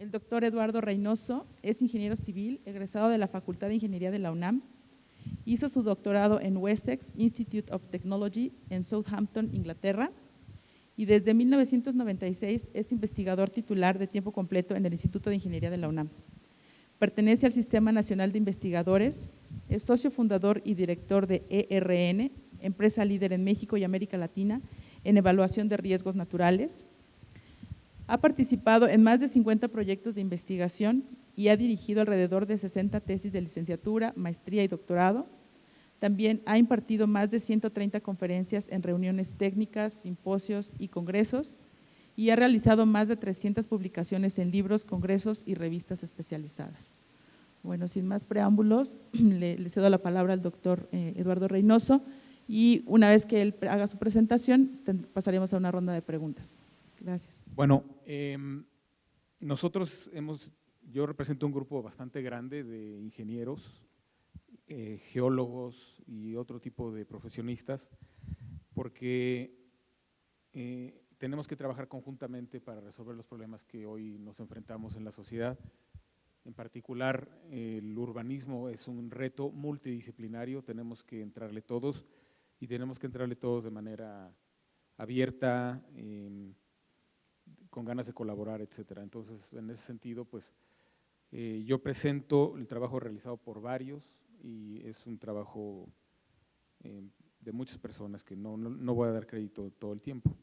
El doctor Eduardo Reynoso es ingeniero civil, egresado de la Facultad de Ingeniería de la UNAM. Hizo su doctorado en Wessex Institute of Technology en Southampton, Inglaterra, y desde 1996 es investigador titular de tiempo completo en el Instituto de Ingeniería de la UNAM. Pertenece al Sistema Nacional de Investigadores, es socio fundador y director de ERN, empresa líder en México y América Latina en evaluación de riesgos naturales. Ha participado en más de 50 proyectos de investigación y ha dirigido alrededor de 60 tesis de licenciatura, maestría y doctorado. También ha impartido más de 130 conferencias en reuniones técnicas, simposios y congresos, y ha realizado más de 300 publicaciones en libros, congresos y revistas especializadas. Bueno, sin más preámbulos, le cedo la palabra al doctor Eduardo Reynoso, y una vez que él haga su presentación, pasaremos a una ronda de preguntas. Gracias. Bueno, yo represento un grupo bastante grande de ingenieros, geólogos y otro tipo de profesionistas, porque tenemos que trabajar conjuntamente para resolver los problemas que hoy nos enfrentamos en la sociedad. En particular, el urbanismo es un reto multidisciplinario, tenemos que entrarle todos y tenemos que entrarle todos de manera abierta, con ganas de colaborar, etcétera. Entonces, en ese sentido, pues, yo presento el trabajo realizado por varios y es un trabajo de muchas personas que no voy a dar crédito todo el tiempo.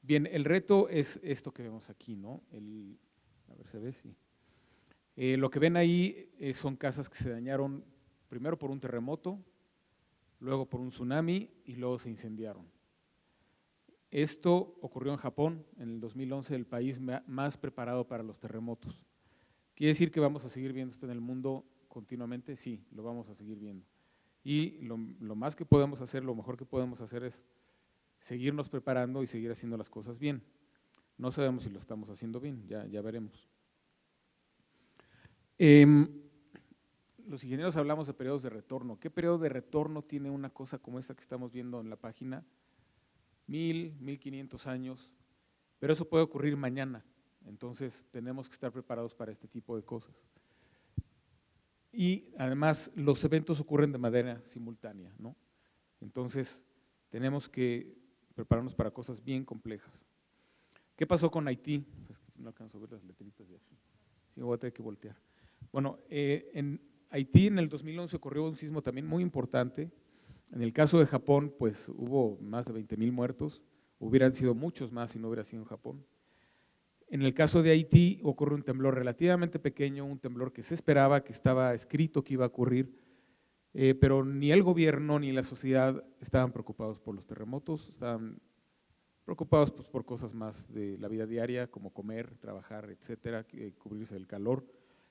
Bien, el reto es esto que vemos aquí, ¿no? A ver, ¿se ve? Sí. Lo que ven ahí son casas que se dañaron primero por un terremoto, luego por un tsunami y luego se incendiaron. Esto ocurrió en Japón en el 2011, el país más preparado para los terremotos. ¿Quiere decir que vamos a seguir viendo esto en el mundo continuamente? Sí, lo vamos a seguir viendo. Y lo más que podemos hacer, lo mejor que podemos hacer es seguirnos preparando y seguir haciendo las cosas bien. No sabemos si lo estamos haciendo bien, ya veremos. Los ingenieros hablamos de periodos de retorno. ¿Qué periodo de retorno tiene una cosa como esta que estamos viendo en la página? 1500 años, pero eso puede ocurrir mañana, entonces tenemos que estar preparados para este tipo de cosas. Y además los eventos ocurren de manera simultánea, ¿no? Entonces tenemos que prepararnos para cosas bien complejas. ¿Qué pasó con Haití? No alcanzo a ver las letritas de aquí. Sí, voy a tener que voltear. Bueno, en Haití en el 2011 ocurrió un sismo también muy importante. En el caso de Japón, pues hubo más de 20,000 muertos, hubieran sido muchos más si no hubiera sido en Japón. En el caso de Haití ocurre un temblor relativamente pequeño, un temblor que se esperaba, que estaba escrito que iba a ocurrir, pero ni el gobierno ni la sociedad estaban preocupados por los terremotos, estaban preocupados pues, por cosas más de la vida diaria, como comer, trabajar, etcétera, cubrirse del calor,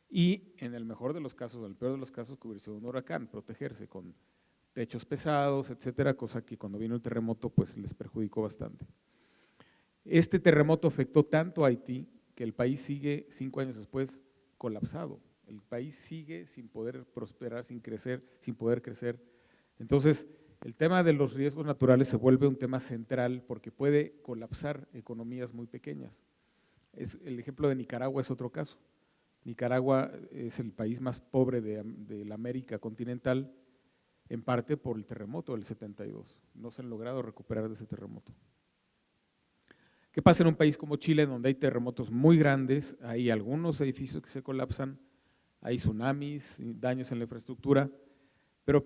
y en el mejor de los casos, o en el peor de los casos, cubrirse de un huracán, protegerse con techos pesados, etcétera, cosa que cuando vino el terremoto pues les perjudicó bastante. Este terremoto afectó tanto a Haití que el país sigue 5 años después colapsado. El país sigue sin poder prosperar, sin crecer, sin poder crecer. Entonces, el tema de los riesgos naturales se vuelve un tema central porque puede colapsar economías muy pequeñas. El ejemplo de Nicaragua es otro caso. Nicaragua es el país más pobre de la América continental, en parte por el terremoto del 72. No se han logrado recuperar de ese terremoto. ¿Qué pasa en un país como Chile, donde hay terremotos muy grandes, hay algunos edificios que se colapsan, hay tsunamis, daños en la infraestructura, pero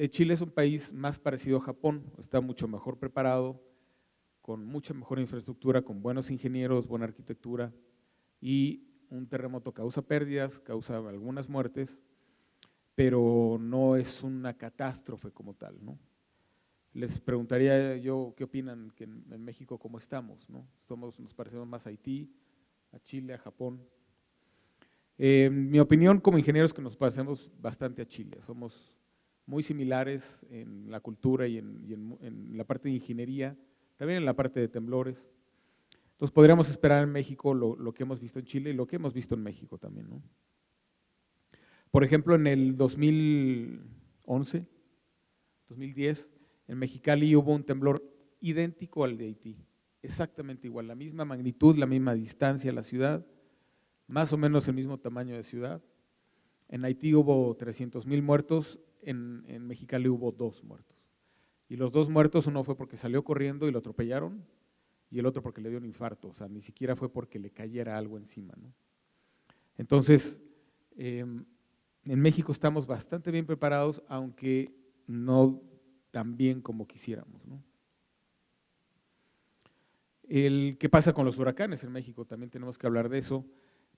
Chile es un país más parecido a Japón, está mucho mejor preparado, con mucha mejor infraestructura, con buenos ingenieros, buena arquitectura, y un terremoto causa pérdidas, causa algunas muertes, pero no es una catástrofe como tal, ¿no? Les preguntaría yo qué opinan que en México cómo estamos, ¿no? Nos parecemos más a Haití, a Chile, a Japón. Mi opinión como ingeniero es que nos parecemos bastante a Chile, somos muy similares en la cultura y en la parte de ingeniería, también en la parte de temblores. Entonces podríamos esperar en México lo que hemos visto en Chile y lo que hemos visto en México también, ¿no? Por ejemplo, en el 2011, 2010, en Mexicali hubo un temblor idéntico al de Haití, exactamente igual, la misma magnitud, la misma distancia a la ciudad, más o menos el mismo tamaño de ciudad. En Haití hubo 300,000 muertos, en Mexicali hubo 2 muertos. Y los 2 muertos, uno fue porque salió corriendo y lo atropellaron, y el otro porque le dio un infarto, o sea, ni siquiera fue porque le cayera algo encima, ¿no? Entonces, en México estamos bastante bien preparados, aunque no tan bien como quisiéramos, ¿no? ¿Qué pasa con los huracanes en México? También tenemos que hablar de eso.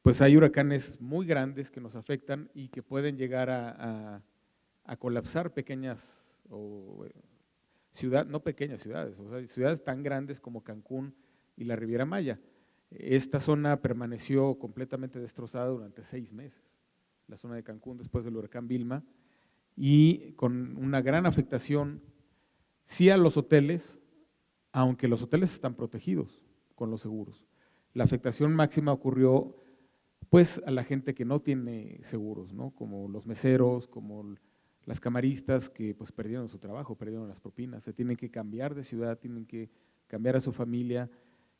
Pues hay huracanes muy grandes que nos afectan y que pueden llegar a colapsar pequeñas ciudades, no pequeñas ciudades, o sea, ciudades tan grandes como Cancún y la Riviera Maya. Esta zona permaneció completamente destrozada durante 6 meses, la zona de Cancún después del huracán Vilma, y con una gran afectación, sí a los hoteles, aunque los hoteles están protegidos con los seguros. La afectación máxima ocurrió pues a la gente que no tiene seguros, ¿no? Como los meseros, como las camaristas que pues perdieron su trabajo, perdieron las propinas, se tienen que cambiar de ciudad, tienen que cambiar a su familia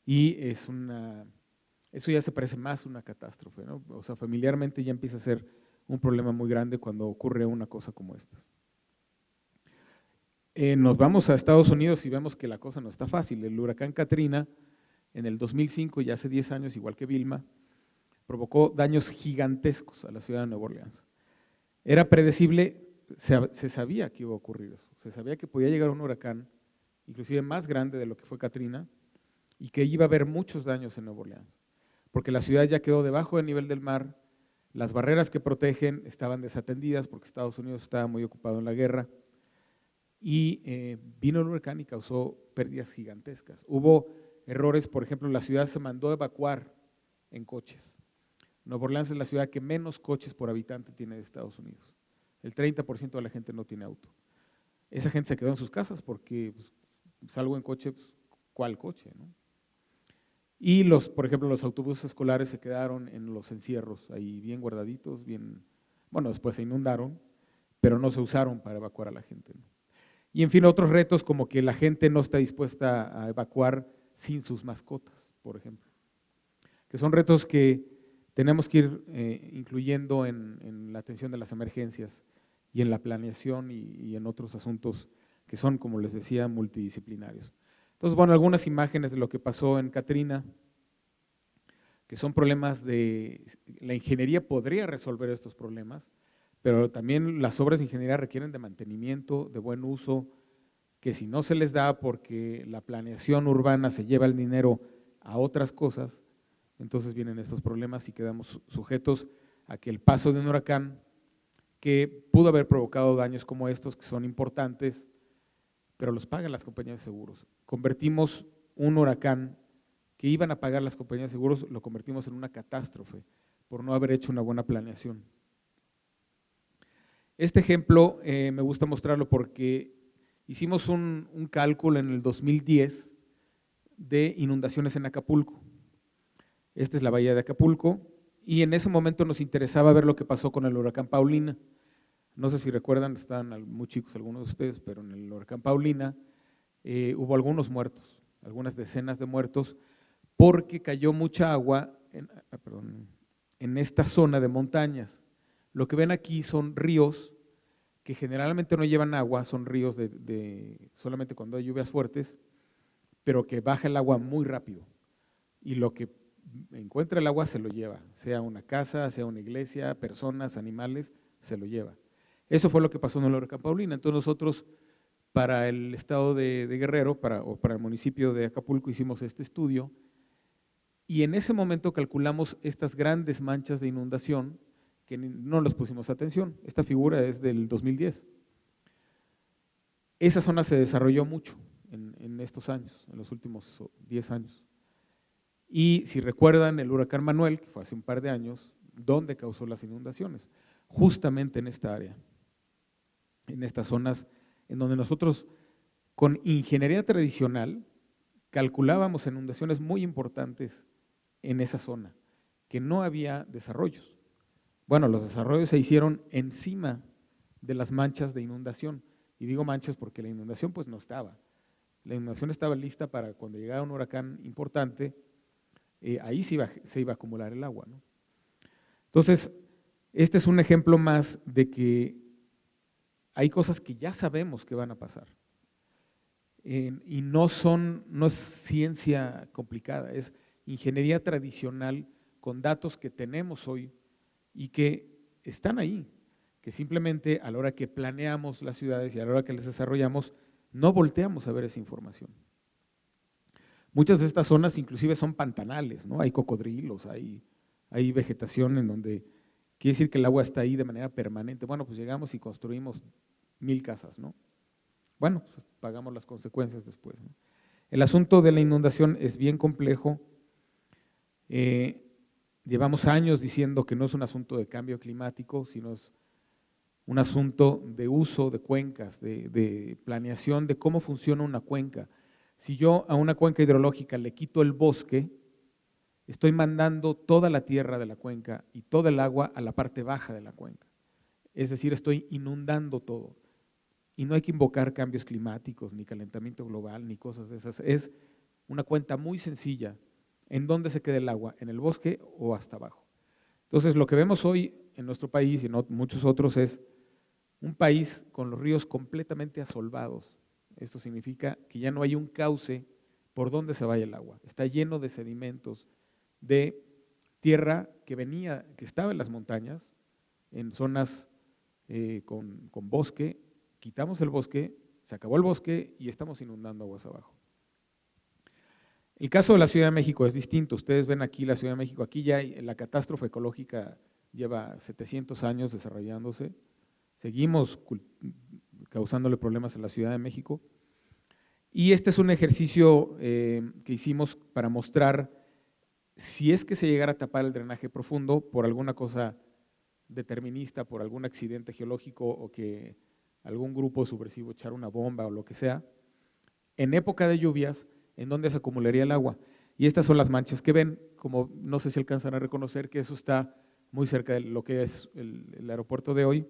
y eso ya se parece más a una catástrofe, ¿no? O sea, familiarmente ya empieza a ser un problema muy grande cuando ocurre una cosa como estas. Nos vamos a Estados Unidos y vemos que la cosa no está fácil. El huracán Katrina en el 2005, ya hace 10 años, igual que Vilma, provocó daños gigantescos a la ciudad de Nueva Orleans. Era predecible, se sabía que iba a ocurrir eso, se sabía que podía llegar un huracán, inclusive más grande de lo que fue Katrina, y que iba a haber muchos daños en Nueva Orleans, porque la ciudad ya quedó debajo del nivel del mar, las barreras que protegen estaban desatendidas porque Estados Unidos estaba muy ocupado en la guerra, y vino el huracán y causó pérdidas gigantescas. Hubo errores, por ejemplo, la ciudad se mandó a evacuar en coches. Nueva Orleans es la ciudad que menos coches por habitante tiene de Estados Unidos. El 30% de la gente no tiene auto. Esa gente se quedó en sus casas porque pues, salgo en coche, pues, ¿cuál coche, no? Y por ejemplo, los autobuses escolares se quedaron en los encierros, ahí bien guardaditos, bueno, después se inundaron, pero no se usaron para evacuar a la gente, ¿no? Y en fin, otros retos como que la gente no está dispuesta a evacuar sin sus mascotas, por ejemplo, que son retos que tenemos que ir incluyendo en la atención de las emergencias y en la planeación y en otros asuntos que son, como les decía, multidisciplinarios. Entonces, bueno, algunas imágenes de lo que pasó en Katrina, que son problemas la ingeniería podría resolver estos problemas, pero también las obras de ingeniería requieren de mantenimiento, de buen uso, que si no se les da porque la planeación urbana se lleva el dinero a otras cosas, entonces vienen estos problemas y quedamos sujetos a que el paso de un huracán que pudo haber provocado daños como estos, que son importantes, pero los pagan las compañías de seguros. Convertimos un huracán que iban a pagar las compañías de seguros, lo convertimos en una catástrofe por no haber hecho una buena planeación. Este ejemplo me gusta mostrarlo porque hicimos un cálculo en el 2010 de inundaciones en Acapulco. Esta es la bahía de Acapulco y en ese momento nos interesaba ver lo que pasó con el huracán Paulina. No sé si recuerdan, estaban muy chicos algunos de ustedes, pero en el huracán Paulina hubo algunos muertos, algunas decenas de muertos, porque cayó mucha agua en esta zona de montañas. Lo que ven aquí son ríos que generalmente no llevan agua, son ríos solamente cuando hay lluvias fuertes, pero que baja el agua muy rápido. Y lo que encuentra el agua se lo lleva, sea una casa, sea una iglesia, personas, animales, se lo lleva. Eso fue lo que pasó en el huracán Paulina. Entonces nosotros, para el estado de Guerrero, o para el municipio de Acapulco, hicimos este estudio y en ese momento calculamos estas grandes manchas de inundación que no les pusimos atención. Esta figura es del 2010. Esa zona se desarrolló mucho en estos años, en los últimos 10 años. Y si recuerdan el huracán Manuel, que fue hace un par de años, ¿dónde causó las inundaciones? Justamente en esta área, en estas zonas en donde nosotros con ingeniería tradicional calculábamos inundaciones muy importantes en esa zona, que no había desarrollos. Bueno, los desarrollos se hicieron encima de las manchas de inundación. Y digo manchas porque la inundación pues no estaba. La inundación estaba lista para cuando llegara un huracán importante, ahí se iba a acumular el agua, ¿no? Entonces, este es un ejemplo más de que hay cosas que ya sabemos que van a pasar. Y no es ciencia complicada, es ingeniería tradicional con datos que tenemos hoy y que están ahí, que simplemente a la hora que planeamos las ciudades y a la hora que las desarrollamos, no volteamos a ver esa información. Muchas de estas zonas inclusive son pantanales, ¿no? Hay cocodrilos, hay vegetación en donde quiere decir que el agua está ahí de manera permanente. Bueno, pues llegamos y construimos 1000 casas, ¿no? Bueno, pues pagamos las consecuencias después, ¿no? El asunto de la inundación es bien complejo. Llevamos años diciendo que no es un asunto de cambio climático, sino es un asunto de uso de cuencas, de planeación de cómo funciona una cuenca. Si yo a una cuenca hidrológica le quito el bosque, estoy mandando toda la tierra de la cuenca y toda el agua a la parte baja de la cuenca. Es decir, estoy inundando todo. Y no hay que invocar cambios climáticos, ni calentamiento global, ni cosas de esas. Es una cuenta muy sencilla. ¿En dónde se queda el agua? ¿En el bosque o hasta abajo? Entonces, lo que vemos hoy en nuestro país y en muchos otros es un país con los ríos completamente asolvados. Esto significa que ya no hay un cauce por donde se vaya el agua. Está lleno de sedimentos, de tierra que estaba en las montañas, en zonas con bosque. Quitamos el bosque, se acabó el bosque y estamos inundando aguas abajo. El caso de la Ciudad de México es distinto. Ustedes ven aquí la Ciudad de México, aquí ya la catástrofe ecológica lleva 700 años desarrollándose. Seguimos causándole problemas a la Ciudad de México. Y este es un ejercicio que hicimos para mostrar si es que se llegara a tapar el drenaje profundo por alguna cosa determinista, por algún accidente geológico o que algún grupo subversivo echara una bomba o lo que sea, en época de lluvias, ¿en dónde se acumularía el agua? Y estas son las manchas que ven, como no sé si alcanzan a reconocer que eso está muy cerca de lo que es el aeropuerto de hoy.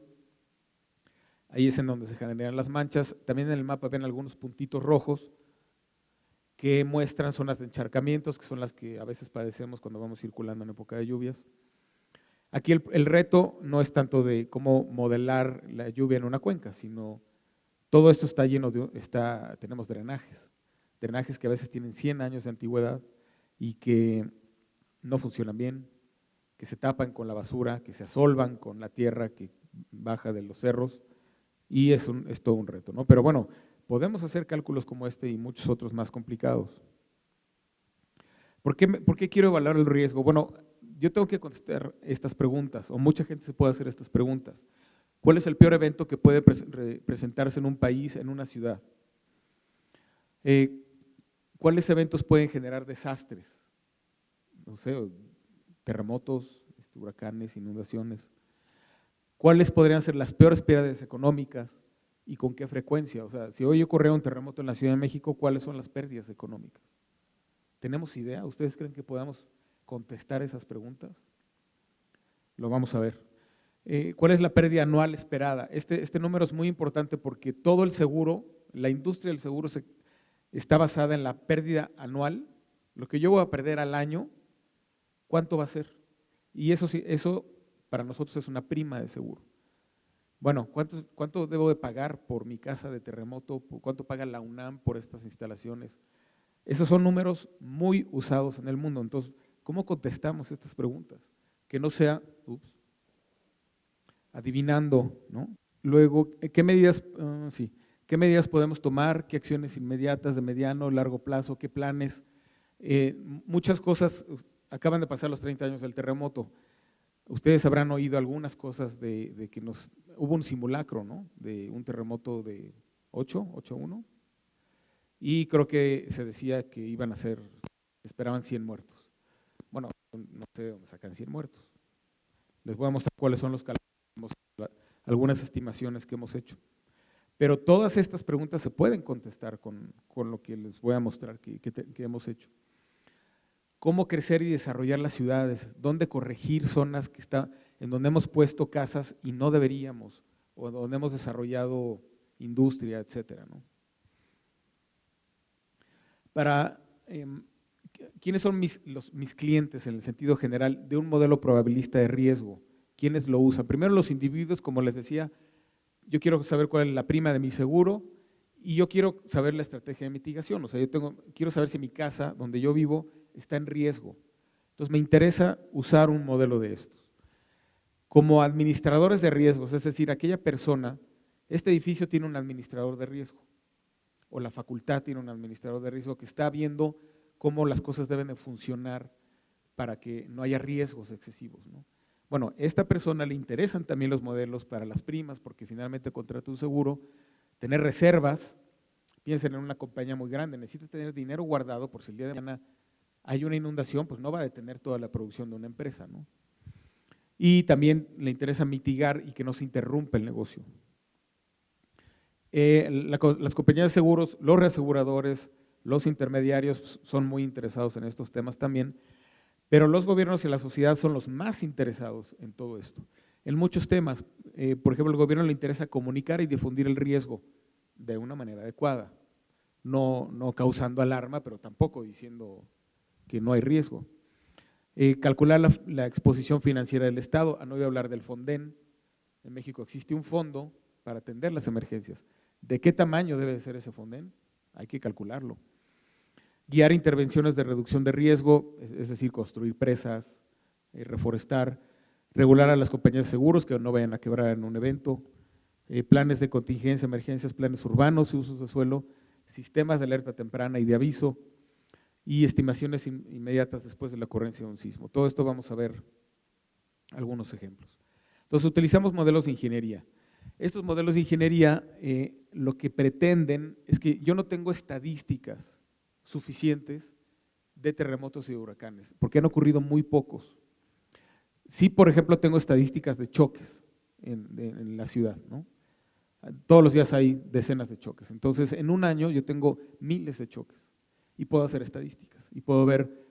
Ahí es en donde se generan las manchas. También en el mapa ven algunos puntitos rojos que muestran zonas de encharcamientos, que son las que a veces padecemos cuando vamos circulando en época de lluvias. Aquí el reto no es tanto de cómo modelar la lluvia en una cuenca, sino todo esto está lleno tenemos drenajes que a veces tienen 100 años de antigüedad y que no funcionan bien, que se tapan con la basura, que se asolvan con la tierra que baja de los cerros, y es todo un reto, ¿no? Pero bueno, podemos hacer cálculos como este y muchos otros más complicados. ¿Por qué quiero evaluar el riesgo? Bueno, yo tengo que contestar estas preguntas, o mucha gente se puede hacer estas preguntas. ¿Cuál es el peor evento que puede presentarse en un país, en una ciudad? ¿Cuáles eventos pueden generar desastres? No sé, terremotos, huracanes, inundaciones. ¿Cuáles podrían ser las peores pérdidas económicas y con qué frecuencia? O sea, si hoy ocurriera un terremoto en la Ciudad de México, ¿cuáles son las pérdidas económicas? ¿Tenemos idea? ¿Ustedes creen que podamos contestar esas preguntas? Lo vamos a ver. ¿Cuál es la pérdida anual esperada? Este número es muy importante porque todo el seguro, la industria del seguro está basada en la pérdida anual. Lo que yo voy a perder al año, ¿cuánto va a ser? Y eso para nosotros es una prima de seguro. Bueno, ¿cuánto debo de pagar por mi casa de terremoto? ¿Cuánto paga la UNAM por estas instalaciones? Esos son números muy usados en el mundo. Entonces, ¿cómo contestamos estas preguntas? Que no sea, adivinando, ¿no? Luego, ¿qué medidas podemos tomar? ¿Qué acciones inmediatas de mediano, largo plazo? ¿Qué planes? Muchas cosas, acaban de pasar los 30 años del terremoto. Ustedes habrán oído algunas cosas de que hubo un simulacro, ¿no? De un terremoto de 8.1, y creo que se decía que esperaban 100 muertos. Bueno, no sé de dónde sacan 100 muertos. Les voy a mostrar cuáles son los cálculos, algunas estimaciones que hemos hecho. Pero todas estas preguntas se pueden contestar con lo que les voy a mostrar que hemos hecho. ¿Cómo crecer y desarrollar las ciudades? ¿Dónde corregir zonas en donde hemos puesto casas y no deberíamos? O donde hemos desarrollado industria, etcétera, ¿no? ¿quiénes son mis clientes en el sentido general de un modelo probabilista de riesgo? ¿Quiénes lo usan? Primero los individuos, como les decía, yo quiero saber cuál es la prima de mi seguro y yo quiero saber la estrategia de mitigación. O sea, quiero saber si mi casa donde yo vivo está en riesgo. Entonces me interesa usar un modelo de estos. Como administradores de riesgos, es decir, aquella persona, este edificio tiene un administrador de riesgo o la facultad tiene un administrador de riesgo que está viendo cómo las cosas deben de funcionar para que no haya riesgos excesivos, ¿no? Bueno, a esta persona le interesan también los modelos para las primas porque finalmente contrata un seguro, tener reservas, piensen en una compañía muy grande, necesita tener dinero guardado por si el día de mañana hay una inundación, pues no va a detener toda la producción de una empresa, ¿no? Y también le interesa mitigar y que no se interrumpa el negocio. Las compañías de seguros, los reaseguradores, los intermediarios son muy interesados en estos temas también, pero los gobiernos y la sociedad son los más interesados en todo esto. En muchos temas, por ejemplo, al gobierno le interesa comunicar y difundir el riesgo de una manera adecuada, no causando alarma, pero tampoco diciendo que no hay riesgo. Calcular la exposición financiera del Estado, no voy a hablar del Fonden. En México existe un fondo para atender las emergencias. ¿De qué tamaño debe ser ese Fonden? Hay que calcularlo. Guiar intervenciones de reducción de riesgo, es decir, construir presas, reforestar, regular a las compañías de seguros que no vayan a quebrar en un evento, planes de contingencia, emergencias, planes urbanos, usos de suelo, sistemas de alerta temprana y de aviso y estimaciones inmediatas después de la ocurrencia de un sismo. Todo esto vamos a ver algunos ejemplos. Entonces, utilizamos modelos de ingeniería. Estos modelos de ingeniería lo que pretenden es que yo no tengo estadísticas suficientes de terremotos y de huracanes, porque han ocurrido muy pocos. Sí, por ejemplo, tengo estadísticas de choques en la ciudad, ¿no? Todos los días hay decenas de choques. Entonces, en un año yo tengo miles de choques y puedo hacer estadísticas y puedo ver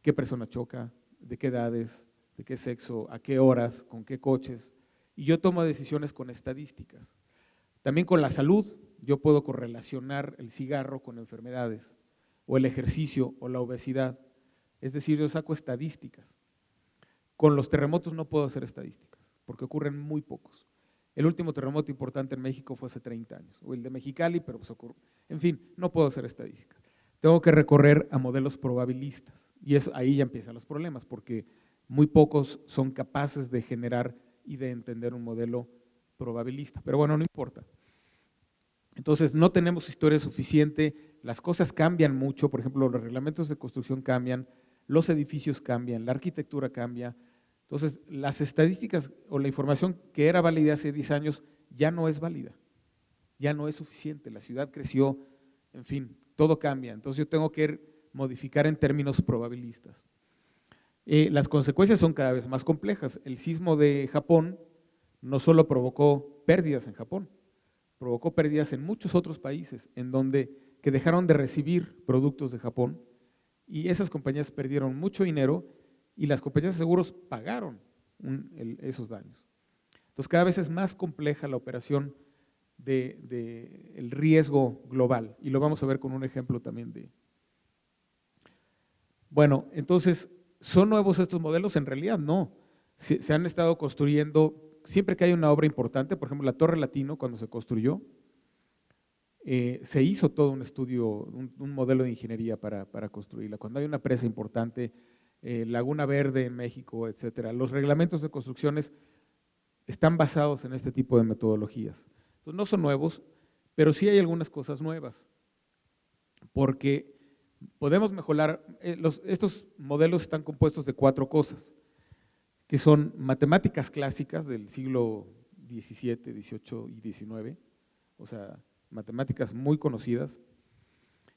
qué persona choca, de qué edades, de qué sexo, a qué horas, con qué coches, y yo tomo decisiones con estadísticas. También con la salud, yo puedo correlacionar el cigarro con enfermedades, o el ejercicio, o la obesidad. Es decir, yo saco estadísticas. Con los terremotos no puedo hacer estadísticas, porque ocurren muy pocos. El último terremoto importante en México fue hace 30 años, o el de Mexicali, pero pues ocurrió. En fin, no puedo hacer estadísticas. Tengo que recorrer a modelos probabilistas, y eso, ahí ya empiezan los problemas, porque muy pocos son capaces de generar y de entender un modelo probabilista, pero bueno, no importa. Entonces, no tenemos historia suficiente, las cosas cambian mucho, por ejemplo, los reglamentos de construcción cambian, los edificios cambian, la arquitectura cambia. Entonces, las estadísticas o la información que era válida hace 10 años ya no es válida, ya no es suficiente, la ciudad creció, en fin, todo cambia. Entonces, yo tengo que modificar en términos probabilistas. Las consecuencias son cada vez más complejas. El sismo de Japón no solo provocó pérdidas en Japón, provocó pérdidas en muchos otros países que dejaron de recibir productos de Japón y esas compañías perdieron mucho dinero y las compañías de seguros pagaron esos daños. Entonces cada vez es más compleja la operación del riesgo global y lo vamos a ver con un ejemplo también de… Bueno, entonces, ¿son nuevos estos modelos? En realidad no, se han estado construyendo. Siempre que hay una obra importante, por ejemplo, la Torre Latino, cuando se construyó, se hizo todo un estudio, un modelo de ingeniería para construirla. Cuando hay una presa importante, Laguna Verde en México, etcétera, los reglamentos de construcciones están basados en este tipo de metodologías. Entonces, no son nuevos, pero sí hay algunas cosas nuevas, porque podemos mejorar, estos modelos están compuestos de 4 cosas, que son matemáticas clásicas del siglo XVII, XVIII y XIX, o sea, matemáticas muy conocidas,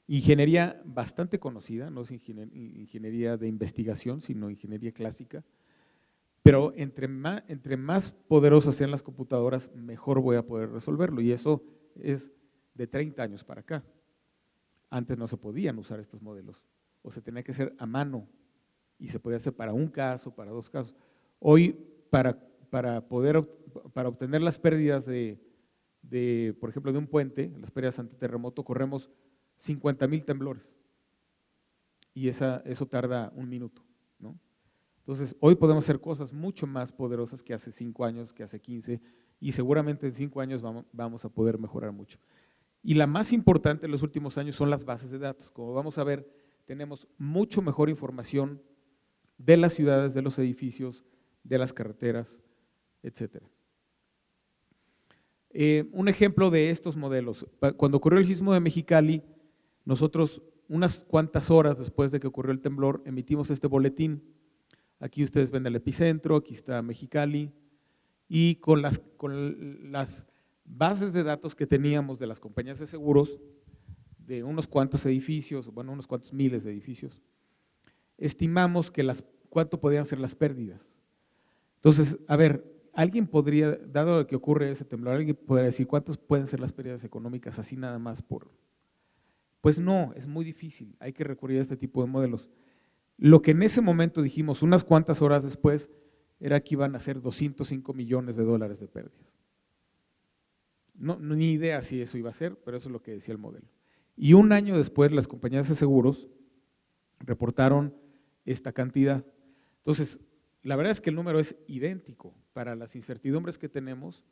ingeniería bastante conocida, no es ingeniería de investigación, sino ingeniería clásica, pero entre más poderosas sean las computadoras, mejor voy a poder resolverlo, y eso es de 30 años para acá. Antes no se podían usar estos modelos, o se tenía que hacer a mano, y se podía hacer para un caso, para 2 casos. Hoy, para obtener las pérdidas por ejemplo, de un puente, las pérdidas antiterremoto, corremos 50,000 temblores. y eso tarda 1 minuto, ¿no? Entonces, hoy podemos hacer cosas mucho más poderosas que hace 5 años, que hace 15, y seguramente en 5 años vamos a poder mejorar mucho. Y la más importante en los últimos años son las bases de datos. Como vamos a ver, tenemos mucho mejor información de las ciudades, de los edificios, de las carreteras, etcétera. Un ejemplo de estos modelos, cuando ocurrió el sismo de Mexicali, nosotros unas cuantas horas después de que ocurrió el temblor emitimos este boletín. Aquí ustedes ven el epicentro, aquí está Mexicali, y con las bases de datos que teníamos de las compañías de seguros, de unos cuantos edificios, bueno, unos cuantos miles de edificios, estimamos que cuánto podían ser las pérdidas. Entonces, a ver, alguien podría, dado lo que ocurre ese temblor, alguien podría decir cuántas pueden ser las pérdidas económicas así nada más por… Pues no, es muy difícil, hay que recurrir a este tipo de modelos. Lo que en ese momento dijimos, unas cuantas horas después, era que iban a ser 205 millones de dólares de pérdidas. No, ni idea si eso iba a ser, pero eso es lo que decía el modelo. Y un año después, las compañías de seguros reportaron esta cantidad. Entonces, la verdad es que el número es idéntico. Para las incertidumbres que tenemos,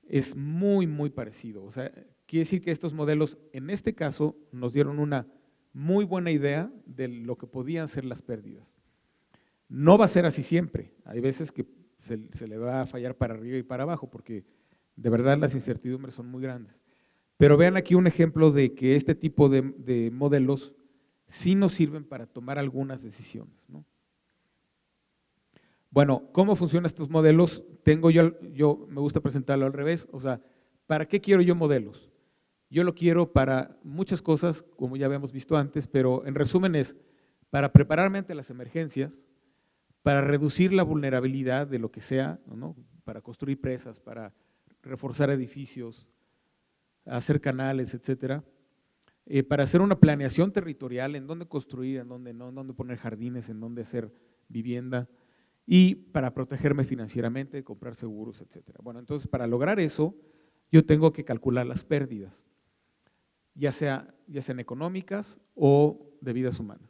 es muy, muy parecido. O sea, quiere decir que estos modelos, en este caso, nos dieron una muy buena idea de lo que podían ser las pérdidas. No va a ser así siempre. Hay veces que se le va a fallar para arriba y para abajo, porque de verdad las incertidumbres son muy grandes. Pero vean aquí un ejemplo de que este tipo de modelos sí nos sirven para tomar algunas decisiones, ¿no? Bueno, ¿cómo funcionan estos modelos? Yo me gusta presentarlo al revés, o sea, ¿para qué quiero yo modelos? Yo lo quiero para muchas cosas, como ya habíamos visto antes, pero en resumen es para prepararme ante las emergencias, para reducir la vulnerabilidad de lo que sea, ¿no? Para construir presas, para reforzar edificios, hacer canales, etcétera, para hacer una planeación territorial en dónde construir, en dónde no, en dónde poner jardines, en dónde hacer vivienda, y para protegerme financieramente, comprar seguros, etcétera. Bueno, entonces para lograr eso, yo tengo que calcular las pérdidas, ya sean económicas o de vidas humanas.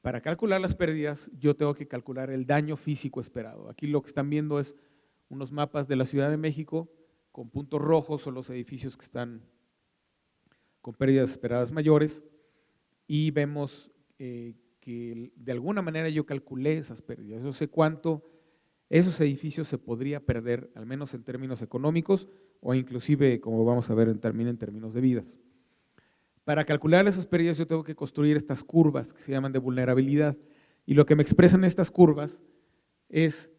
Para calcular las pérdidas, yo tengo que calcular el daño físico esperado. Aquí lo que están viendo es unos mapas de la Ciudad de México, con puntos rojos son los edificios que están con pérdidas esperadas mayores, y vemos que de alguna manera yo calculé esas pérdidas. Yo sé cuánto esos edificios se podría perder, al menos en términos económicos, o inclusive, como vamos a ver, también en términos de vidas. Para calcular esas pérdidas yo tengo que construir estas curvas que se llaman de vulnerabilidad, y lo que me expresan estas curvas es,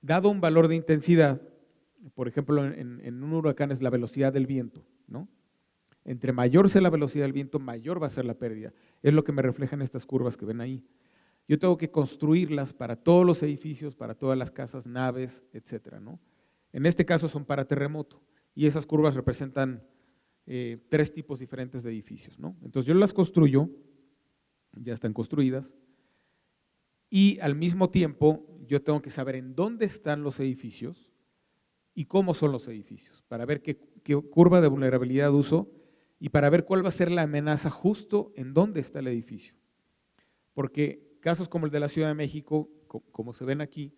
dado un valor de intensidad, por ejemplo, en un huracán es la velocidad del viento, ¿no? Entre mayor sea la velocidad del viento, mayor va a ser la pérdida. Es lo que me reflejan estas curvas que ven ahí. Yo tengo que construirlas para todos los edificios, para todas las casas, naves, etcétera, ¿no? En este caso son para terremoto, y esas curvas representan 3 tipos diferentes de edificios, ¿no? Entonces yo las construyo, ya están construidas, y al mismo tiempo yo tengo que saber en dónde están los edificios y cómo son los edificios, para ver qué curva de vulnerabilidad uso y para ver cuál va a ser la amenaza justo en dónde está el edificio. Porque casos como el de la Ciudad de México, como se ven aquí,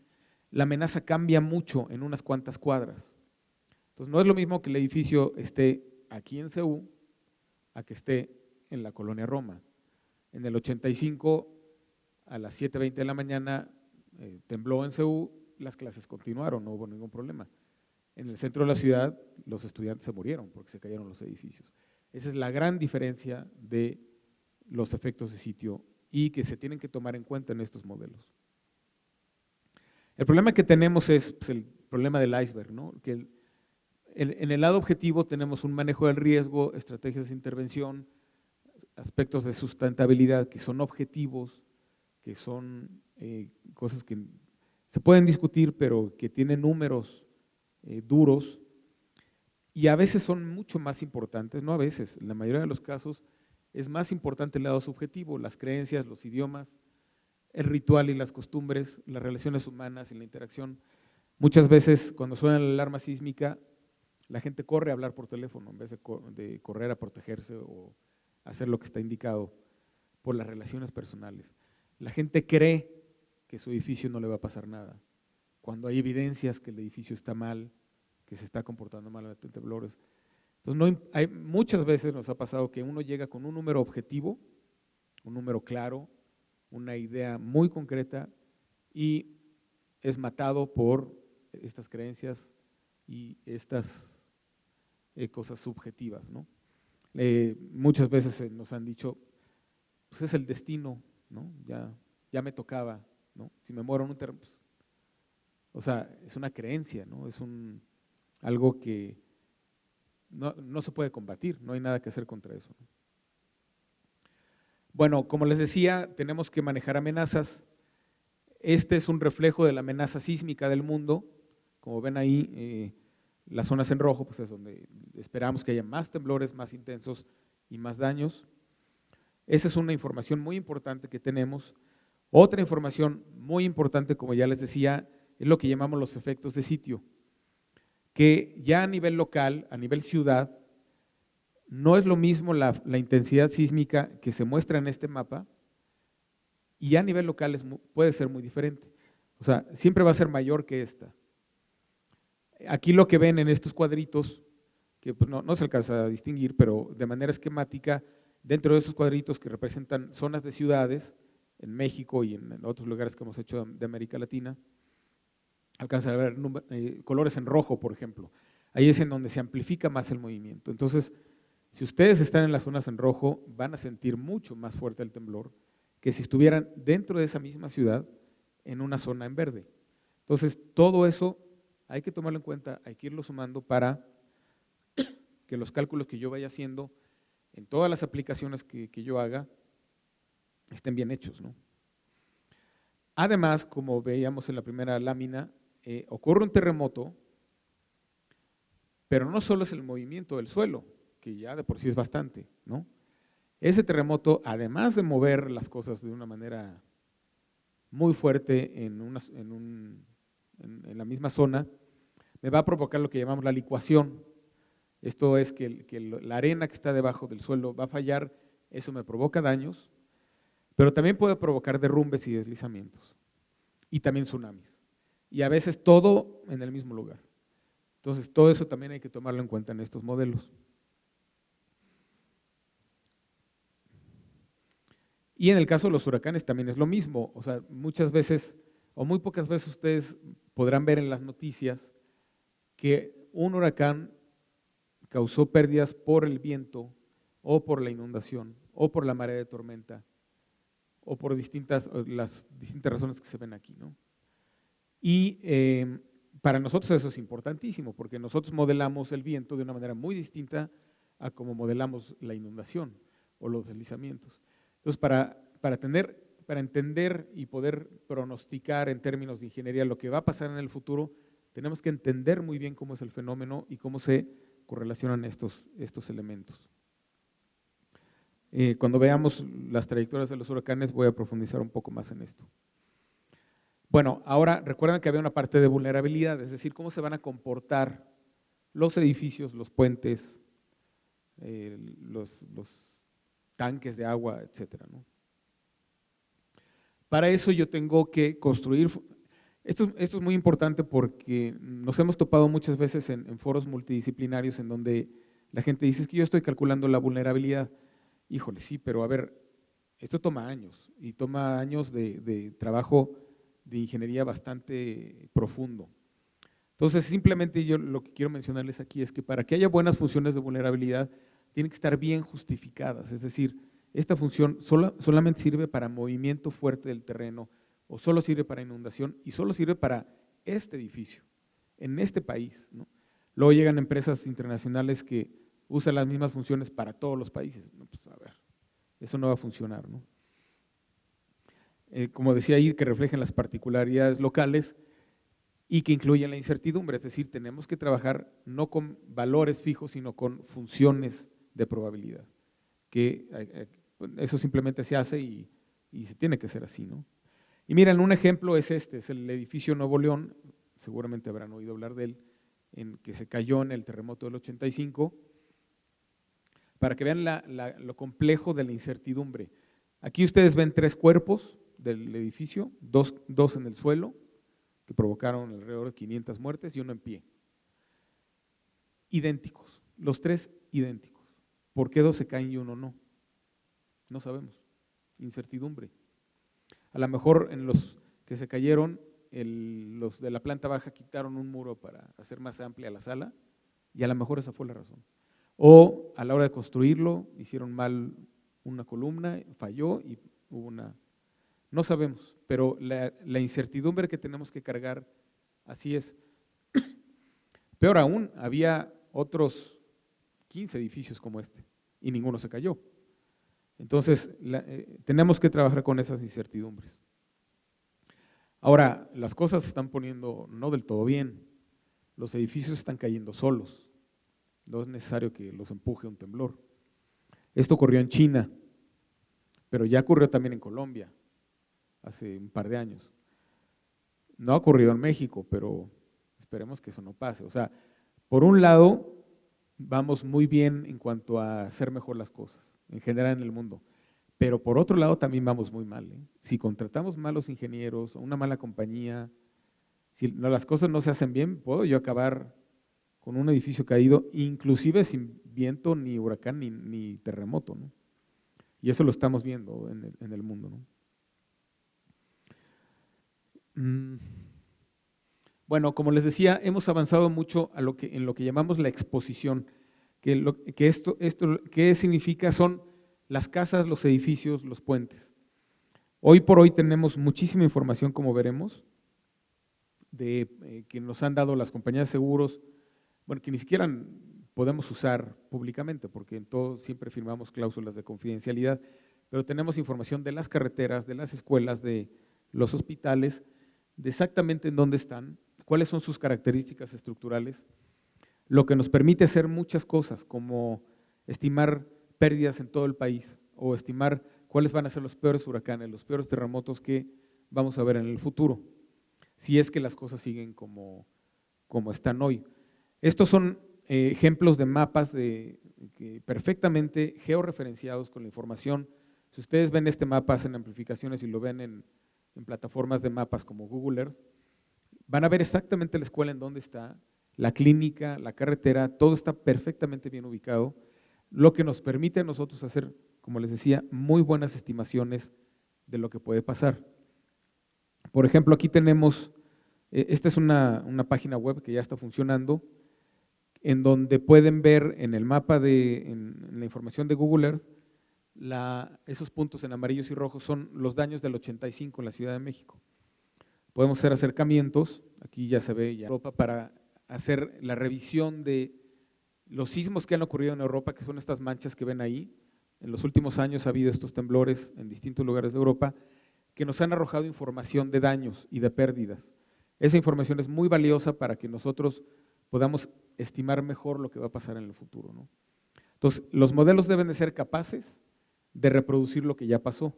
la amenaza cambia mucho en unas cuantas cuadras. Entonces no es lo mismo que el edificio esté aquí en CU a que esté en la colonia Roma. En el 85, a las 7:20 de la mañana, tembló en CU, las clases continuaron, no hubo ningún problema. En el centro de la ciudad, los estudiantes se murieron porque se cayeron los edificios. Esa es la gran diferencia de los efectos de sitio y que se tienen que tomar en cuenta en estos modelos. El problema que tenemos es pues, el problema del iceberg, ¿no? Que en el lado objetivo tenemos un manejo del riesgo, estrategias de intervención, aspectos de sustentabilidad que son objetivos, que son cosas que se pueden discutir, pero que tienen números duros, y a veces son mucho más importantes, no a veces, en la mayoría de los casos es más importante el lado subjetivo, las creencias, los idiomas, el ritual y las costumbres, las relaciones humanas y la interacción. Muchas veces cuando suena la alarma sísmica, la gente corre a hablar por teléfono en vez de correr a protegerse o hacer lo que está indicado. por las relaciones personales. La gente cree que su edificio no le va a pasar nada, cuando hay evidencias que el edificio está mal, que se está comportando mal ante temblores. Entonces, muchas veces nos ha pasado que uno llega con un número objetivo, un número claro, una idea muy concreta y es matado por estas creencias y estas cosas subjetivas, ¿no? Muchas veces nos han dicho, pues es el destino, ¿no? Ya me tocaba, ¿no? Si me muero en un terremoto, pues, o sea, es una creencia, ¿no? Es algo que no se puede combatir, no hay nada que hacer contra eso, ¿no? Bueno, como les decía, tenemos que manejar amenazas. Este es un reflejo de la amenaza sísmica del mundo. Como ven ahí, las zonas en rojo, pues es donde esperamos que haya más temblores, más intensos y más daños. Esa es una información muy importante que tenemos. Otra información muy importante, como ya les decía, es lo que llamamos los efectos de sitio, que ya a nivel local, a nivel ciudad, no es lo mismo la intensidad sísmica que se muestra en este mapa y a nivel local puede ser muy diferente. O sea, siempre va a ser mayor que esta. Aquí lo que ven en estos cuadritos, que pues no se alcanza a distinguir, pero de manera esquemática, dentro de esos cuadritos que representan zonas de ciudades, en México y en otros lugares que hemos hecho de América Latina, alcanzan a ver colores en rojo, por ejemplo. Ahí es en donde se amplifica más el movimiento. Entonces, si ustedes están en las zonas en rojo, van a sentir mucho más fuerte el temblor que si estuvieran dentro de esa misma ciudad en una zona en verde. Entonces, todo eso hay que tomarlo en cuenta, hay que irlo sumando para que los cálculos que yo vaya haciendo en todas las aplicaciones que yo haga estén bien hechos, ¿no? Además, como veíamos en la primera lámina, ocurre un terremoto, pero no solo es el movimiento del suelo, que ya de por sí es bastante, ¿no? Ese terremoto, además de mover las cosas de una manera muy fuerte en la misma zona, me va a provocar lo que llamamos la licuación. Esto es que la arena que está debajo del suelo va a fallar, eso me provoca daños, pero también puede provocar derrumbes y deslizamientos, y también tsunamis, y a veces todo en el mismo lugar. Entonces, todo eso también hay que tomarlo en cuenta en estos modelos. Y en el caso de los huracanes también es lo mismo, o sea, muchas veces o muy pocas veces ustedes podrán ver en las noticias que un huracán causó pérdidas por el viento o por la inundación o por la marea de tormenta o por las distintas razones que se ven aquí, ¿no? Y para nosotros eso es importantísimo porque nosotros modelamos el viento de una manera muy distinta a como modelamos la inundación o los deslizamientos. Entonces, para entender y poder pronosticar en términos de ingeniería lo que va a pasar en el futuro, tenemos que entender muy bien cómo es el fenómeno y cómo se correlacionan estos elementos. Cuando veamos las trayectorias de los huracanes voy a profundizar un poco más en esto. Bueno, ahora recuerdan que había una parte de vulnerabilidad, es decir, cómo se van a comportar los edificios, los puentes, los tanques de agua, etcétera, ¿no? Para eso yo tengo que construir, esto es muy importante porque nos hemos topado muchas veces en foros multidisciplinarios en donde la gente dice, es que yo estoy calculando la vulnerabilidad. Híjole, sí, pero a ver, esto toma años y toma años de trabajo de ingeniería bastante profundo. Entonces, simplemente yo lo que quiero mencionarles aquí es que para que haya buenas funciones de vulnerabilidad, tienen que estar bien justificadas, es decir, esta función solamente sirve para movimiento fuerte del terreno o solo sirve para inundación y solo sirve para este edificio, en este país, ¿no? Luego llegan empresas internacionales que usan las mismas funciones para todos los países. No, pues a ver, eso no va a funcionar, ¿no? Como decía ahí, que reflejen las particularidades locales y que incluyen la incertidumbre, es decir, tenemos que trabajar no con valores fijos, sino con funciones de probabilidad, que eso simplemente se hace y se tiene que hacer así, ¿no? Y miren, un ejemplo es este, es el edificio Nuevo León, seguramente habrán oído hablar de él, en que se cayó en el terremoto del 85, para que vean lo complejo de la incertidumbre. Aquí ustedes ven 3 cuerpos del edificio, dos en el suelo, que provocaron alrededor de 500 muertes, y uno en pie. Idénticos, los 3 idénticos. ¿Por qué 2 se caen y uno no? No sabemos, incertidumbre. A lo mejor en los que se cayeron, los de la planta baja quitaron un muro para hacer más amplia la sala, y a lo mejor esa fue la razón. O a la hora de construirlo, hicieron mal una columna, falló y hubo una… No sabemos, pero la incertidumbre que tenemos que cargar, así es. Peor aún, había otros 15 edificios como este y ninguno se cayó. Entonces, tenemos que trabajar con esas incertidumbres. Ahora, las cosas se están poniendo no del todo bien. Los edificios están cayendo solos. No es necesario que los empuje un temblor. Esto ocurrió en China, pero ya ocurrió también en Colombia, hace un par de años. No ha ocurrido en México, pero esperemos que eso no pase. O sea, por un lado, vamos muy bien en cuanto a hacer mejor las cosas, en general en el mundo. Pero por otro lado también vamos muy mal, ¿eh? Si contratamos malos ingenieros, una mala compañía, si las cosas no se hacen bien, puedo yo acabar con un edificio caído, inclusive sin viento, ni huracán, ni terremoto, ¿no? Y eso lo estamos viendo en el mundo, ¿no? Bueno, como les decía, hemos avanzado mucho en lo que llamamos la exposición, ¿qué significa? Son las casas, los edificios, los puentes. Hoy por hoy tenemos muchísima información, como veremos, que nos han dado las compañías de seguros, bueno, que ni siquiera podemos usar públicamente, porque en todo siempre firmamos cláusulas de confidencialidad, pero tenemos información de las carreteras, de las escuelas, de los hospitales, de exactamente en dónde están, cuáles son sus características estructurales, lo que nos permite hacer muchas cosas, como estimar pérdidas en todo el país, o estimar cuáles van a ser los peores huracanes, los peores terremotos que vamos a ver en el futuro, si es que las cosas siguen como están hoy. Estos son ejemplos de mapas perfectamente georreferenciados con la información. Si ustedes ven este mapa, hacen amplificaciones y lo ven en plataformas de mapas como Google Earth, van a ver exactamente la escuela en dónde está, la clínica, la carretera, todo está perfectamente bien ubicado, lo que nos permite a nosotros hacer, como les decía, muy buenas estimaciones de lo que puede pasar. Por ejemplo, aquí tenemos, esta es una página web que ya está funcionando, en donde pueden ver en el mapa, en la información de Google Earth, esos puntos en amarillos y rojos son los daños del 85 en la Ciudad de México. Podemos hacer acercamientos, aquí ya se ve Europa, para hacer la revisión de los sismos que han ocurrido en Europa, que son estas manchas que ven ahí. En los últimos años ha habido estos temblores en distintos lugares de Europa que nos han arrojado información de daños y de pérdidas. Esa información es muy valiosa para que nosotros podamos estimar mejor lo que va a pasar en el futuro, ¿no? Entonces, los modelos deben de ser capaces de reproducir lo que ya pasó,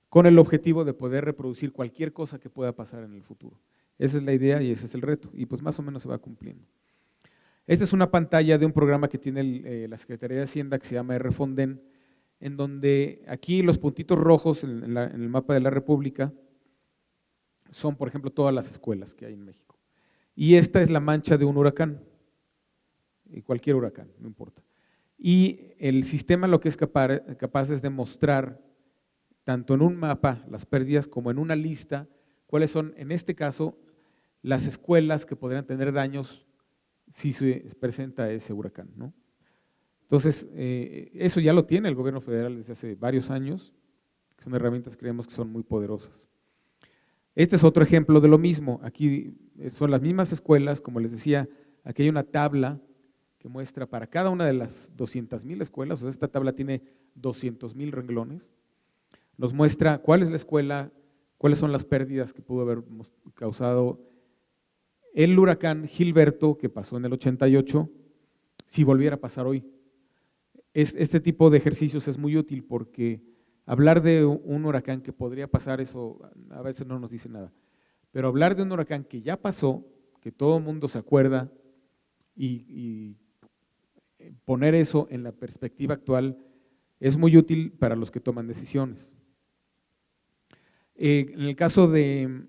con el objetivo de poder reproducir cualquier cosa que pueda pasar en el futuro. Esa es la idea y ese es el reto, y pues más o menos se va cumpliendo. Esta es una pantalla de un programa que tiene la Secretaría de Hacienda que se llama RFONDEN, en donde aquí los puntitos rojos en el mapa de la República son, por ejemplo, todas las escuelas que hay en México. Y esta es la mancha de un huracán, cualquier huracán, no importa. Y el sistema lo que es capaz es de mostrar, tanto en un mapa, las pérdidas, como en una lista, cuáles son, en este caso, las escuelas que podrían tener daños si se presenta ese huracán, ¿no? Entonces, eso ya lo tiene el gobierno federal desde hace varios años, son herramientas que creemos que son muy poderosas. Este es otro ejemplo de lo mismo, aquí son las mismas escuelas, como les decía, aquí hay una tabla que muestra para cada una de las 200,000 escuelas, o sea, esta tabla tiene 200,000 renglones, nos muestra cuál es la escuela, cuáles son las pérdidas que pudo haber causado el huracán Gilberto, que pasó en el 88, si volviera a pasar hoy. Este tipo de ejercicios es muy útil porque hablar de un huracán que podría pasar, eso a veces no nos dice nada, pero hablar de un huracán que ya pasó, que todo el mundo se acuerda, y poner eso en la perspectiva actual Es muy útil para los que toman decisiones. En el caso de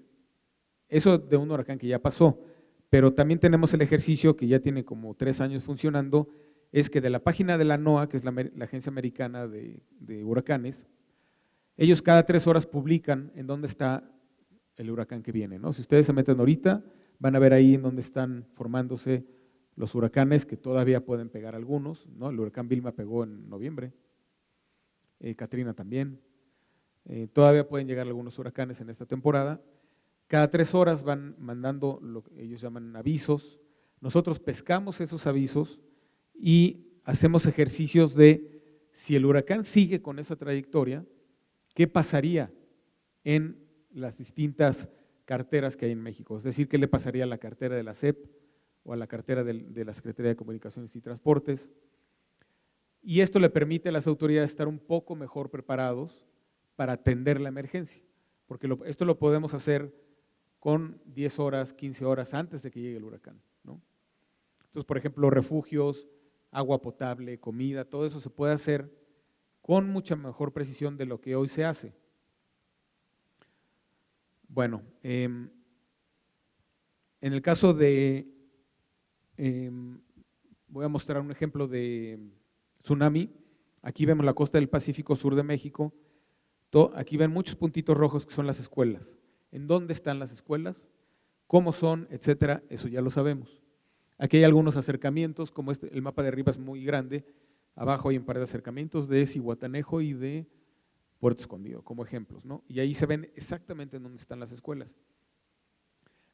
eso de un huracán que ya pasó, pero también tenemos el ejercicio que ya tiene como 3 años funcionando, es que de la página de la NOAA, que es la Agencia Americana de Huracanes, ellos cada 3 horas publican en dónde está el huracán que viene, ¿no? Si ustedes se meten ahorita, van a ver ahí en dónde están formándose los huracanes, que todavía pueden pegar algunos, ¿no? El huracán Vilma pegó en noviembre, Katrina también, todavía pueden llegar algunos huracanes en esta temporada. Cada 3 horas van mandando lo que ellos llaman avisos, nosotros pescamos esos avisos y hacemos ejercicios de si el huracán sigue con esa trayectoria, ¿qué pasaría en las distintas carteras que hay en México? Es decir, ¿qué le pasaría a la cartera de la SEP o a la cartera de la Secretaría de Comunicaciones y Transportes? Y esto le permite a las autoridades estar un poco mejor preparados para atender la emergencia, porque esto lo podemos hacer con 10 horas, 15 horas antes de que llegue el huracán, ¿no? Entonces, por ejemplo, refugios, agua potable, comida, todo eso se puede hacer con mucha mejor precisión de lo que hoy se hace. Bueno, en el caso de, voy a mostrar un ejemplo de tsunami. Aquí vemos la costa del Pacífico sur de México. Aquí ven muchos puntitos rojos que son las escuelas. ¿En dónde están las escuelas? ¿Cómo son? Etcétera. Eso ya lo sabemos. Aquí hay algunos acercamientos, como el mapa de arriba es muy grande. Abajo hay un par de acercamientos de Zihuatanejo y de Puerto Escondido, como ejemplos, ¿no? Y ahí se ven exactamente en dónde están las escuelas.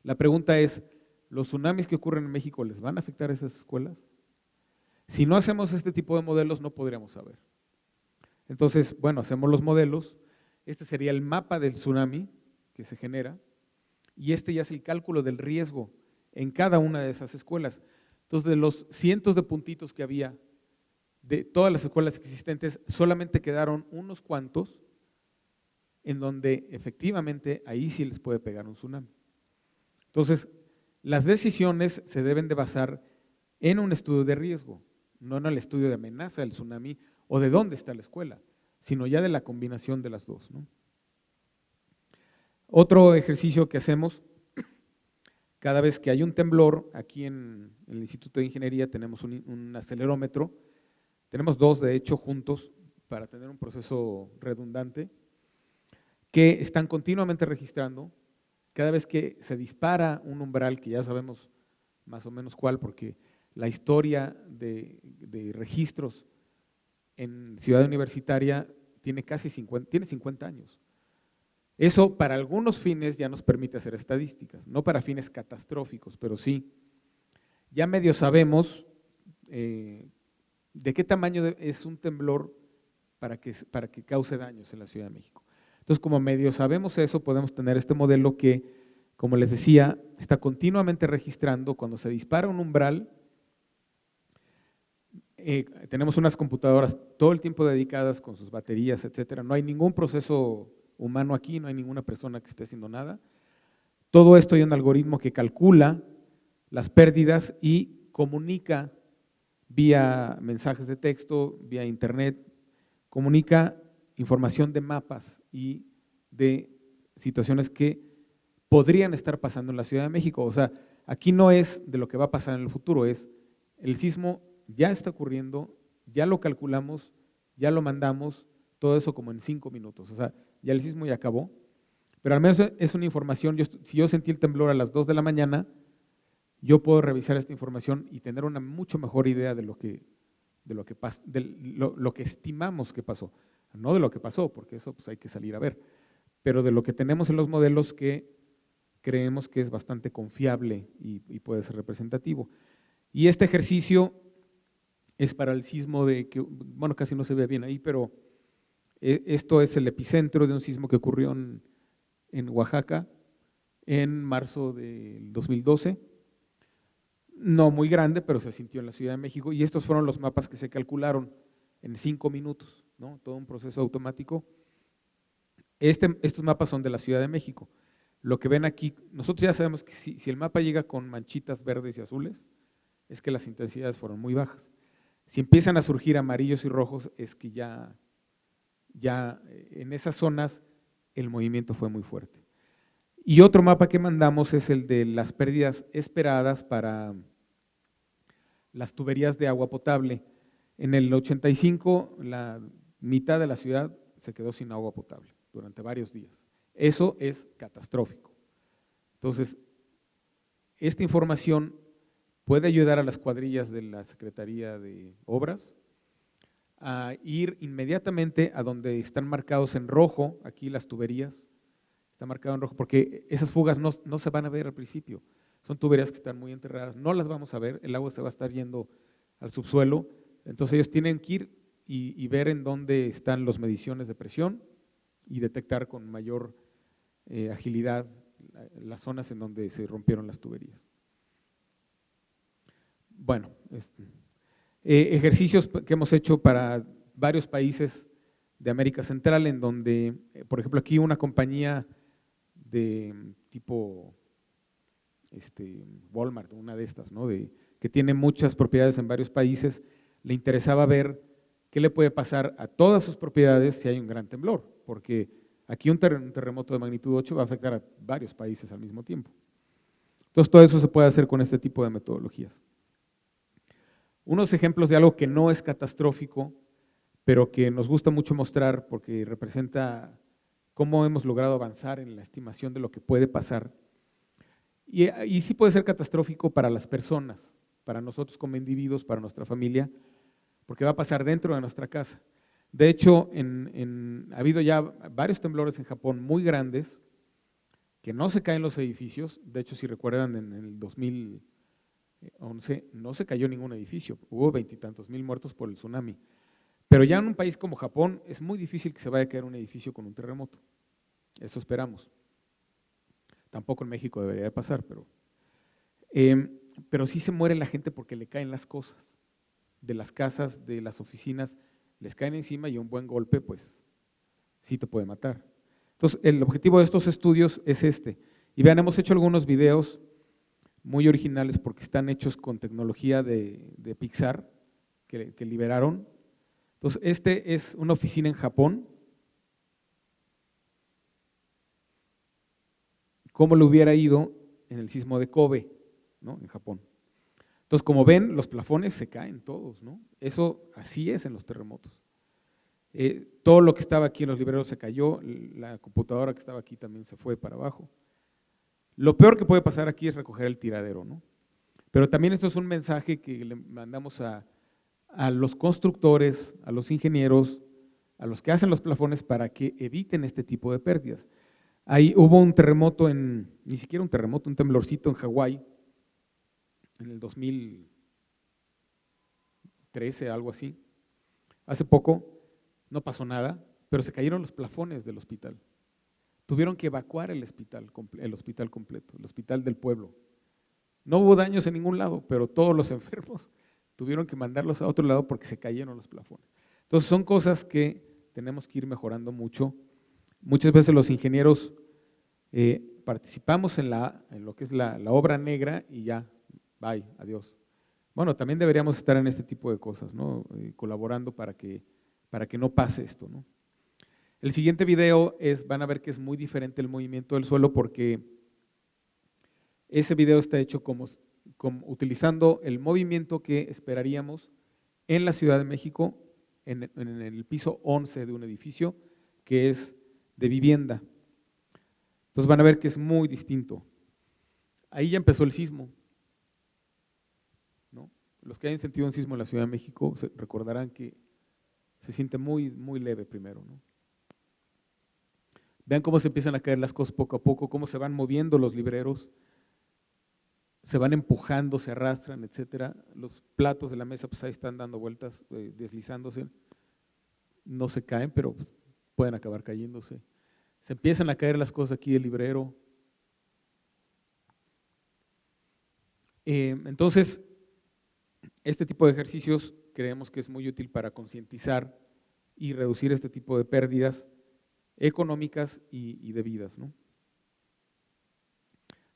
La pregunta es, ¿los tsunamis que ocurren en México les van a afectar a esas escuelas? Si no hacemos este tipo de modelos, no podríamos saber. Entonces, bueno, hacemos los modelos. Este sería el mapa del tsunami que se genera y este ya es el cálculo del riesgo en cada una de esas escuelas. Entonces, de los cientos de puntitos que había de todas las escuelas existentes, solamente quedaron unos cuantos en donde efectivamente ahí sí les puede pegar un tsunami. Entonces, las decisiones se deben de basar en un estudio de riesgo, no en el estudio de amenaza del tsunami o de dónde está la escuela, sino ya de la combinación de las dos, ¿no? Otro ejercicio que hacemos, cada vez que hay un temblor, aquí en el Instituto de Ingeniería tenemos un acelerómetro, tenemos 2 de hecho juntos para tener un proceso redundante, que están continuamente registrando, cada vez que se dispara un umbral, que ya sabemos más o menos cuál, porque la historia de registros en Ciudad Universitaria tiene casi 50 años. Eso para algunos fines ya nos permite hacer estadísticas, no para fines catastróficos, pero sí. Ya medio sabemos de qué tamaño es un temblor para que cause daños en la Ciudad de México. Entonces, como medio sabemos eso, podemos tener este modelo que, como les decía, está continuamente registrando cuando se dispara un umbral. Tenemos unas computadoras todo el tiempo dedicadas con sus baterías, etcétera. No hay ningún proceso humano aquí, no hay ninguna persona que esté haciendo nada. Todo esto hay un algoritmo que calcula las pérdidas y comunica vía mensajes de texto, vía internet, comunica información de mapas y de situaciones que podrían estar pasando en la Ciudad de México. O sea, aquí no es de lo que va a pasar en el futuro, es el sismo ya está ocurriendo, ya lo calculamos, ya lo mandamos, todo eso como en 5 minutos. O sea, ya el sismo ya acabó, pero al menos es una información. Si yo sentí el temblor a las 2 de la mañana, yo puedo revisar esta información y tener una mucho mejor idea de lo que estimamos que pasó. No de lo que pasó, porque eso pues hay que salir a ver, pero de lo que tenemos en los modelos que creemos que es bastante confiable y puede ser representativo. Y este ejercicio es para el sismo bueno, casi no se ve bien ahí, pero esto es el epicentro de un sismo que ocurrió en Oaxaca en marzo del 2012. No muy grande, pero se sintió en la Ciudad de México, y estos fueron los mapas que se calcularon en 5 minutos, ¿no? Todo un proceso automático. Estos mapas son de la Ciudad de México. Lo que ven aquí, nosotros ya sabemos que si el mapa llega con manchitas verdes y azules, es que las intensidades fueron muy bajas. Si empiezan a surgir amarillos y rojos, es que ya ya en esas zonas el movimiento fue muy fuerte. Y otro mapa que mandamos es el de las pérdidas esperadas para las tuberías de agua potable. En el 85, la mitad de la ciudad se quedó sin agua potable durante varios días. Eso es catastrófico. Entonces, esta información puede ayudar a las cuadrillas de la Secretaría de Obras a ir inmediatamente a donde están marcados en rojo, aquí las tuberías, está marcado en rojo, porque esas fugas no se van a ver al principio, son tuberías que están muy enterradas, no las vamos a ver, el agua se va a estar yendo al subsuelo, entonces ellos tienen que ir y ver en dónde están las mediciones de presión y detectar con mayor agilidad las zonas en donde se rompieron las tuberías. Bueno, ejercicios que hemos hecho para varios países de América Central, en donde, por ejemplo, aquí una compañía de tipo Walmart, una de estas, ¿no? Que tiene muchas propiedades en varios países, le interesaba ver qué le puede pasar a todas sus propiedades si hay un gran temblor, porque aquí un terremoto de magnitud 8 va a afectar a varios países al mismo tiempo. Entonces, todo eso se puede hacer con este tipo de metodologías. Unos ejemplos de algo que no es catastrófico, pero que nos gusta mucho mostrar porque representa cómo hemos logrado avanzar en la estimación de lo que puede pasar. Y sí puede ser catastrófico para las personas, para nosotros como individuos, para nuestra familia, porque va a pasar dentro de nuestra casa. De hecho, ha habido ya varios temblores en Japón muy grandes, que no se caen los edificios. De hecho, si recuerdan, en el 2011 no se cayó ningún edificio, hubo 20 y tantos mil muertos por el tsunami. Pero ya en un país como Japón es muy difícil que se vaya a caer un edificio con un terremoto. Eso esperamos. Tampoco en México debería de pasar, pero sí se muere la gente porque le caen las cosas de las casas, de las oficinas, les caen encima y un buen golpe pues sí te puede matar. Entonces el objetivo de estos estudios es este. Y vean, hemos hecho algunos videos muy originales porque están hechos con tecnología de Pixar que liberaron. Entonces este es una oficina en Japón. ¿Cómo le hubiera ido en el sismo de Kobe, ¿no? En Japón? Entonces, como ven, los plafones se caen todos, ¿no? Eso así es en los terremotos. Todo lo que estaba aquí en los libreros se cayó, la computadora que estaba aquí también se fue para abajo. Lo peor que puede pasar aquí es recoger el tiradero, ¿no? Pero también esto es un mensaje que le mandamos a los constructores, a los ingenieros, a los que hacen los plafones para que eviten este tipo de pérdidas. Ahí hubo un terremoto, ni siquiera un terremoto, un temblorcito en Hawái, en el 2013, algo así. Hace poco no pasó nada, pero se cayeron los plafones del hospital. Tuvieron que evacuar el hospital completo, el hospital del pueblo. No hubo daños en ningún lado, pero todos los enfermos tuvieron que mandarlos a otro lado porque se cayeron los plafones. Entonces son cosas que tenemos que ir mejorando mucho. Muchas veces los ingenieros participamos en lo que es la obra negra y ya, bye, adiós. Bueno, también deberíamos estar en este tipo de cosas, ¿no? Colaborando para que no pase esto, ¿no? El siguiente video van a ver que es muy diferente el movimiento del suelo porque ese video está hecho utilizando el movimiento que esperaríamos en la Ciudad de México, en el piso 11 de un edificio que es de vivienda. Entonces van a ver que es muy distinto. Ahí ya empezó el sismo, ¿no? Los que hayan sentido un sismo en la Ciudad de México recordarán que se siente muy, muy leve primero, ¿no? Vean cómo se empiezan a caer las cosas poco a poco, cómo se van moviendo los libreros, se van empujando, se arrastran, etcétera. Los platos de la mesa pues ahí están dando vueltas, deslizándose. No se caen, pero pueden acabar cayéndose. Se empiezan a caer las cosas aquí del librero. Entonces, este tipo de ejercicios creemos que es muy útil para concientizar y reducir este tipo de pérdidas económicas y de vidas, ¿no?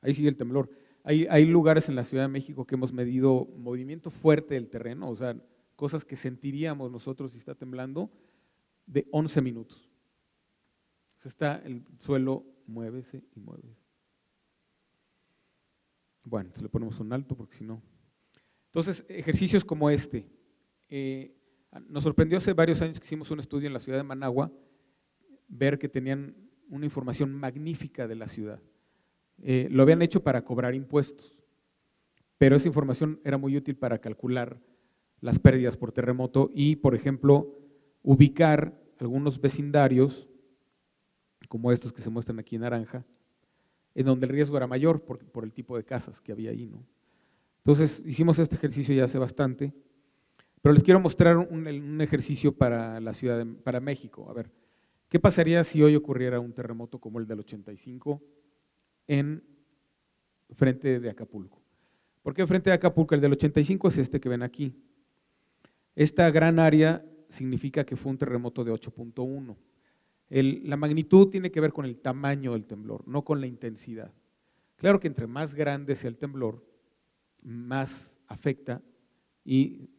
Ahí sigue el temblor. Hay lugares en la Ciudad de México que hemos medido movimiento fuerte del terreno, o sea, cosas que sentiríamos nosotros si está temblando, de 11 minutos. Está el suelo, muévese y muévese. Bueno, le ponemos un alto porque si no. Entonces, ejercicios como este. Nos sorprendió hace varios años que hicimos un estudio en la ciudad de Managua, ver que tenían una información magnífica de la ciudad. Lo habían hecho para cobrar impuestos, pero esa información era muy útil para calcular las pérdidas por terremoto y, por ejemplo, ubicar algunos vecindarios, como estos que se muestran aquí en naranja, en donde el riesgo era mayor por el tipo de casas que había ahí, ¿no? Entonces, hicimos este ejercicio ya hace bastante, pero les quiero mostrar un ejercicio para la ciudad, para México. A ver, ¿qué pasaría si hoy ocurriera un terremoto como el del 85 en frente de Acapulco? ¿Por qué frente de Acapulco? El del 85 es este que ven aquí. Esta gran área significa que fue un terremoto de 8.1. La magnitud tiene que ver con el tamaño del temblor, no con la intensidad. Claro que entre más grande sea el temblor, más afecta y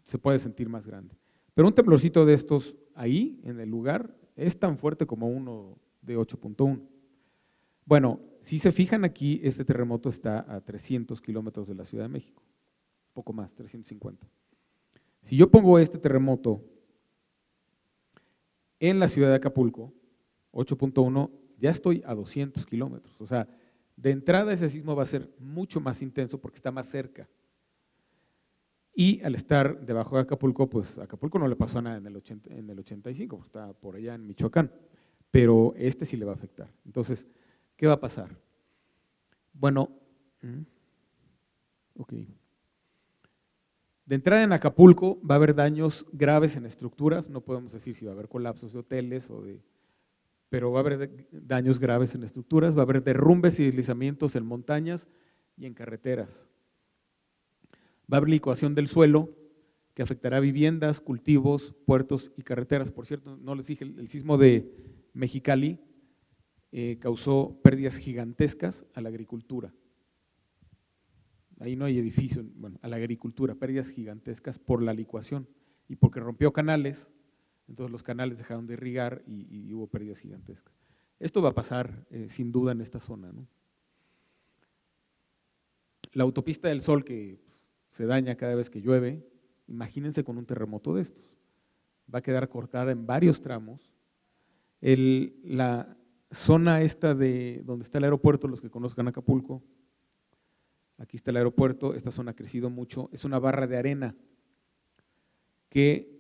se puede sentir más grande. Pero un temblorcito de estos ahí, en el lugar, es tan fuerte como uno de 8.1. Bueno, si se fijan aquí, este terremoto está a 300 kilómetros de la Ciudad de México, poco más, 350. Si yo pongo este terremoto en la ciudad de Acapulco, 8.1, ya estoy a 200 kilómetros. O sea, de entrada ese sismo va a ser mucho más intenso porque está más cerca. Y al estar debajo de Acapulco, pues a Acapulco no le pasó nada en el 85, pues está por allá en Michoacán, pero este sí le va a afectar. Entonces, ¿qué va a pasar? Bueno, ok. De entrada en Acapulco va a haber daños graves en estructuras, no podemos decir si va a haber colapsos de hoteles pero va a haber daños graves en estructuras, va a haber derrumbes y deslizamientos en montañas y en carreteras. Va a haber licuación del suelo que afectará viviendas, cultivos, puertos y carreteras. Por cierto, no les dije, el sismo de Mexicali causó pérdidas gigantescas a la agricultura. Ahí no hay edificio, bueno, a la agricultura, pérdidas gigantescas por la licuación y porque rompió canales, entonces los canales dejaron de irrigar y hubo pérdidas gigantescas. Esto va a pasar sin duda en esta zona, ¿no? La autopista del Sol que se daña cada vez que llueve, imagínense con un terremoto de estos. Va a quedar cortada en varios tramos. La zona esta de donde está el aeropuerto, los que conozcan Acapulco, aquí está el aeropuerto, esta zona ha crecido mucho, es una barra de arena que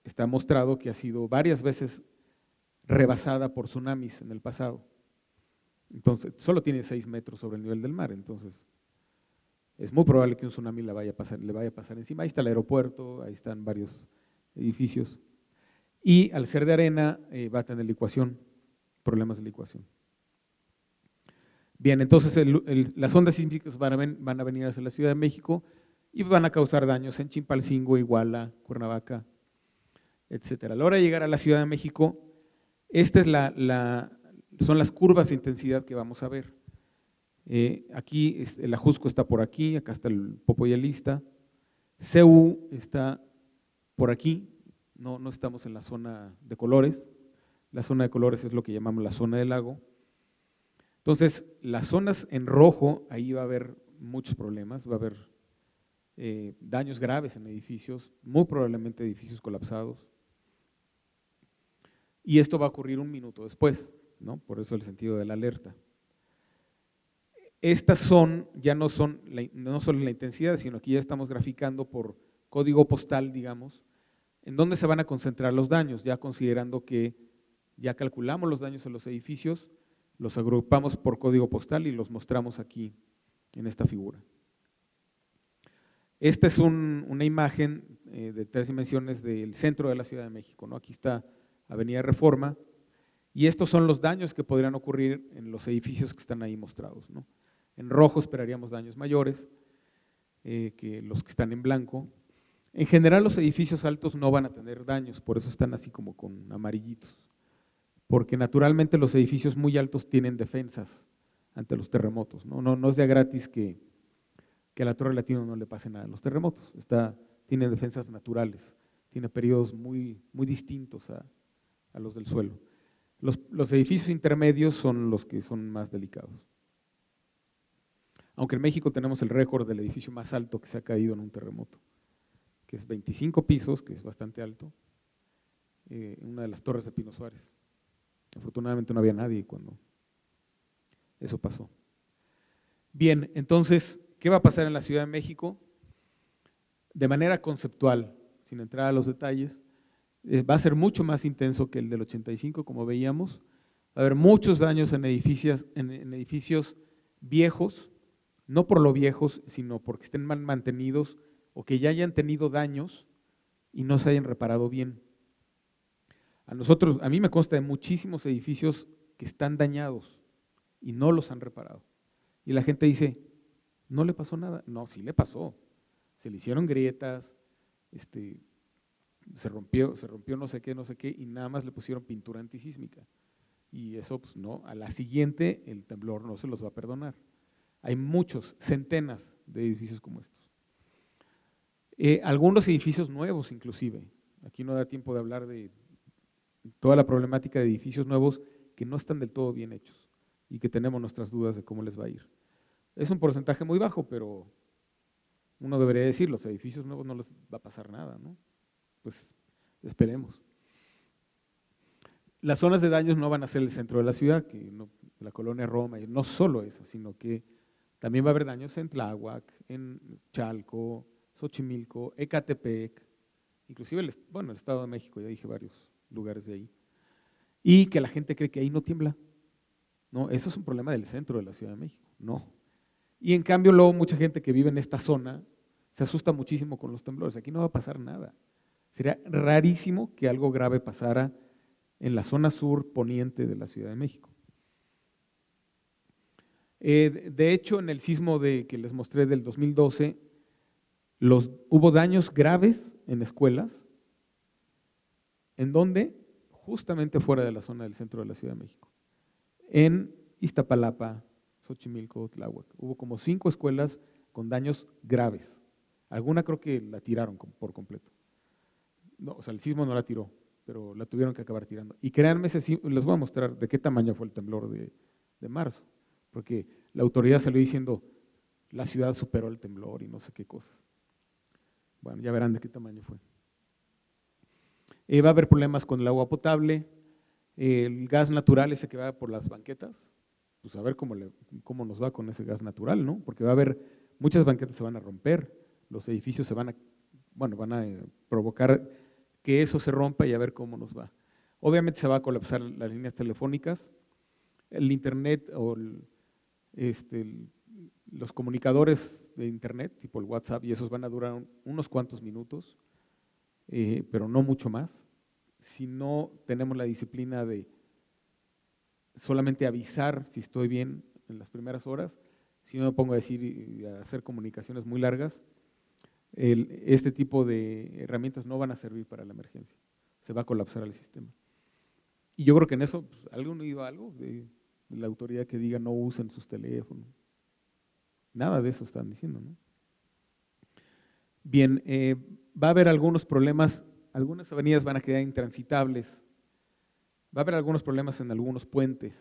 está mostrado que ha sido varias veces rebasada por tsunamis en el pasado. Entonces, solo tiene 6 metros sobre el nivel del mar, entonces es muy probable que un tsunami le vaya a pasar encima. Ahí está el aeropuerto, ahí están varios edificios. Y al ser de arena va a tener licuación, problemas de licuación. Bien, entonces las ondas sísmicas van a venir hacia la Ciudad de México y van a causar daños en Chilpancingo, Iguala, Cuernavaca, etcétera. A la hora de llegar a la Ciudad de México, estas son las curvas de intensidad que vamos a ver. Aquí el Ajusco está por aquí, acá está el Popoyalista, CU está por aquí, no estamos en la zona de colores, la zona de colores es lo que llamamos la zona del lago. Entonces, las zonas en rojo, ahí va a haber muchos problemas, va a haber daños graves en edificios, muy probablemente edificios colapsados. Y esto va a ocurrir un minuto después, ¿no? Por eso el sentido de la alerta. Estas ya no son solo la intensidad, sino aquí ya estamos graficando por código postal, digamos, en dónde se van a concentrar los daños, ya considerando que ya calculamos los daños en los edificios, los agrupamos por código postal y los mostramos aquí en esta figura. Esta es una imagen de 3 dimensiones del centro de la Ciudad de México, ¿no? Aquí está Avenida Reforma y estos son los daños que podrían ocurrir en los edificios que están ahí mostrados, ¿no? En rojo esperaríamos daños mayores que los que están en blanco. En general los edificios altos no van a tener daños, por eso están así como con amarillitos, porque naturalmente los edificios muy altos tienen defensas ante los terremotos, ¿no? No es de gratis que a la Torre Latino no le pase nada en los terremotos, tiene defensas naturales, tiene periodos muy distintos a los del suelo. Los edificios intermedios son los que son más delicados. Aunque en México tenemos el récord del edificio más alto que se ha caído en un terremoto, que es 25 pisos, que es bastante alto, una de las torres de Pino Suárez. Afortunadamente no había nadie cuando eso pasó. Bien, entonces, ¿qué va a pasar en la Ciudad de México? De manera conceptual, sin entrar a los detalles, va a ser mucho más intenso que el del 85, como veíamos. Va a haber muchos daños en edificios viejos, no por lo viejos, sino porque estén mal mantenidos o que ya hayan tenido daños y no se hayan reparado bien. A mí me consta de muchísimos edificios que están dañados y no los han reparado. Y la gente dice, ¿no le pasó nada? No, sí le pasó. Se le hicieron grietas, se rompió no sé qué, y nada más le pusieron pintura antisísmica. Y eso, pues no, a la siguiente el temblor no se los va a perdonar. Hay muchos, centenas de edificios como estos. Algunos edificios nuevos inclusive. Aquí no da tiempo de hablar de toda la problemática de edificios nuevos que no están del todo bien hechos y que tenemos nuestras dudas de cómo les va a ir. Es un porcentaje muy bajo, pero uno debería decir, los edificios nuevos no les va a pasar nada, ¿no? Pues esperemos. Las zonas de daños no van a ser el centro de la ciudad, que no, la colonia Roma, y no solo eso, sino que también va a haber daños en Tláhuac, en Chalco, Xochimilco, Ecatepec, inclusive el Estado de México, ya dije varios lugares de ahí, y que la gente cree que ahí no tiembla. No, eso es un problema del centro de la Ciudad de México, no. Y en cambio luego mucha gente que vive en esta zona se asusta muchísimo con los temblores, aquí no va a pasar nada. Sería rarísimo que algo grave pasara en la zona sur poniente de la Ciudad de México. De hecho, en el sismo que les mostré del 2012, hubo daños graves en escuelas, ¿en dónde? Justamente fuera de la zona del centro de la Ciudad de México. En Iztapalapa, Xochimilco, Tláhuac. Hubo como 5 escuelas con daños graves. Alguna creo que la tiraron por completo. No, o sea, el sismo no la tiró, pero la tuvieron que acabar tirando. Y créanme, les voy a mostrar de qué tamaño fue el temblor de marzo, porque la autoridad salió diciendo, la ciudad superó el temblor y no sé qué cosas. Bueno, ya verán de qué tamaño fue. Va a haber problemas con el agua potable, el gas natural ese que va por las banquetas, pues a ver cómo nos va con ese gas natural, ¿no? Porque va a haber, muchas banquetas se van a romper, los edificios van a provocar que eso se rompa y a ver cómo nos va. Obviamente se va a colapsar las líneas telefónicas, el internet o los comunicadores de internet, tipo el WhatsApp, y esos van a durar unos cuantos minutos, pero no mucho más, si no tenemos la disciplina de solamente avisar si estoy bien en las primeras horas, si no me pongo a decir y a hacer comunicaciones muy largas, este tipo de herramientas no van a servir para la emergencia, se va a colapsar el sistema. Y yo creo que en eso, pues, ¿alguien ha oído algo de la autoridad que diga no usen sus teléfonos? Nada de eso están diciendo, ¿no? Bien, va a haber algunos problemas, algunas avenidas van a quedar intransitables, va a haber algunos problemas en algunos puentes,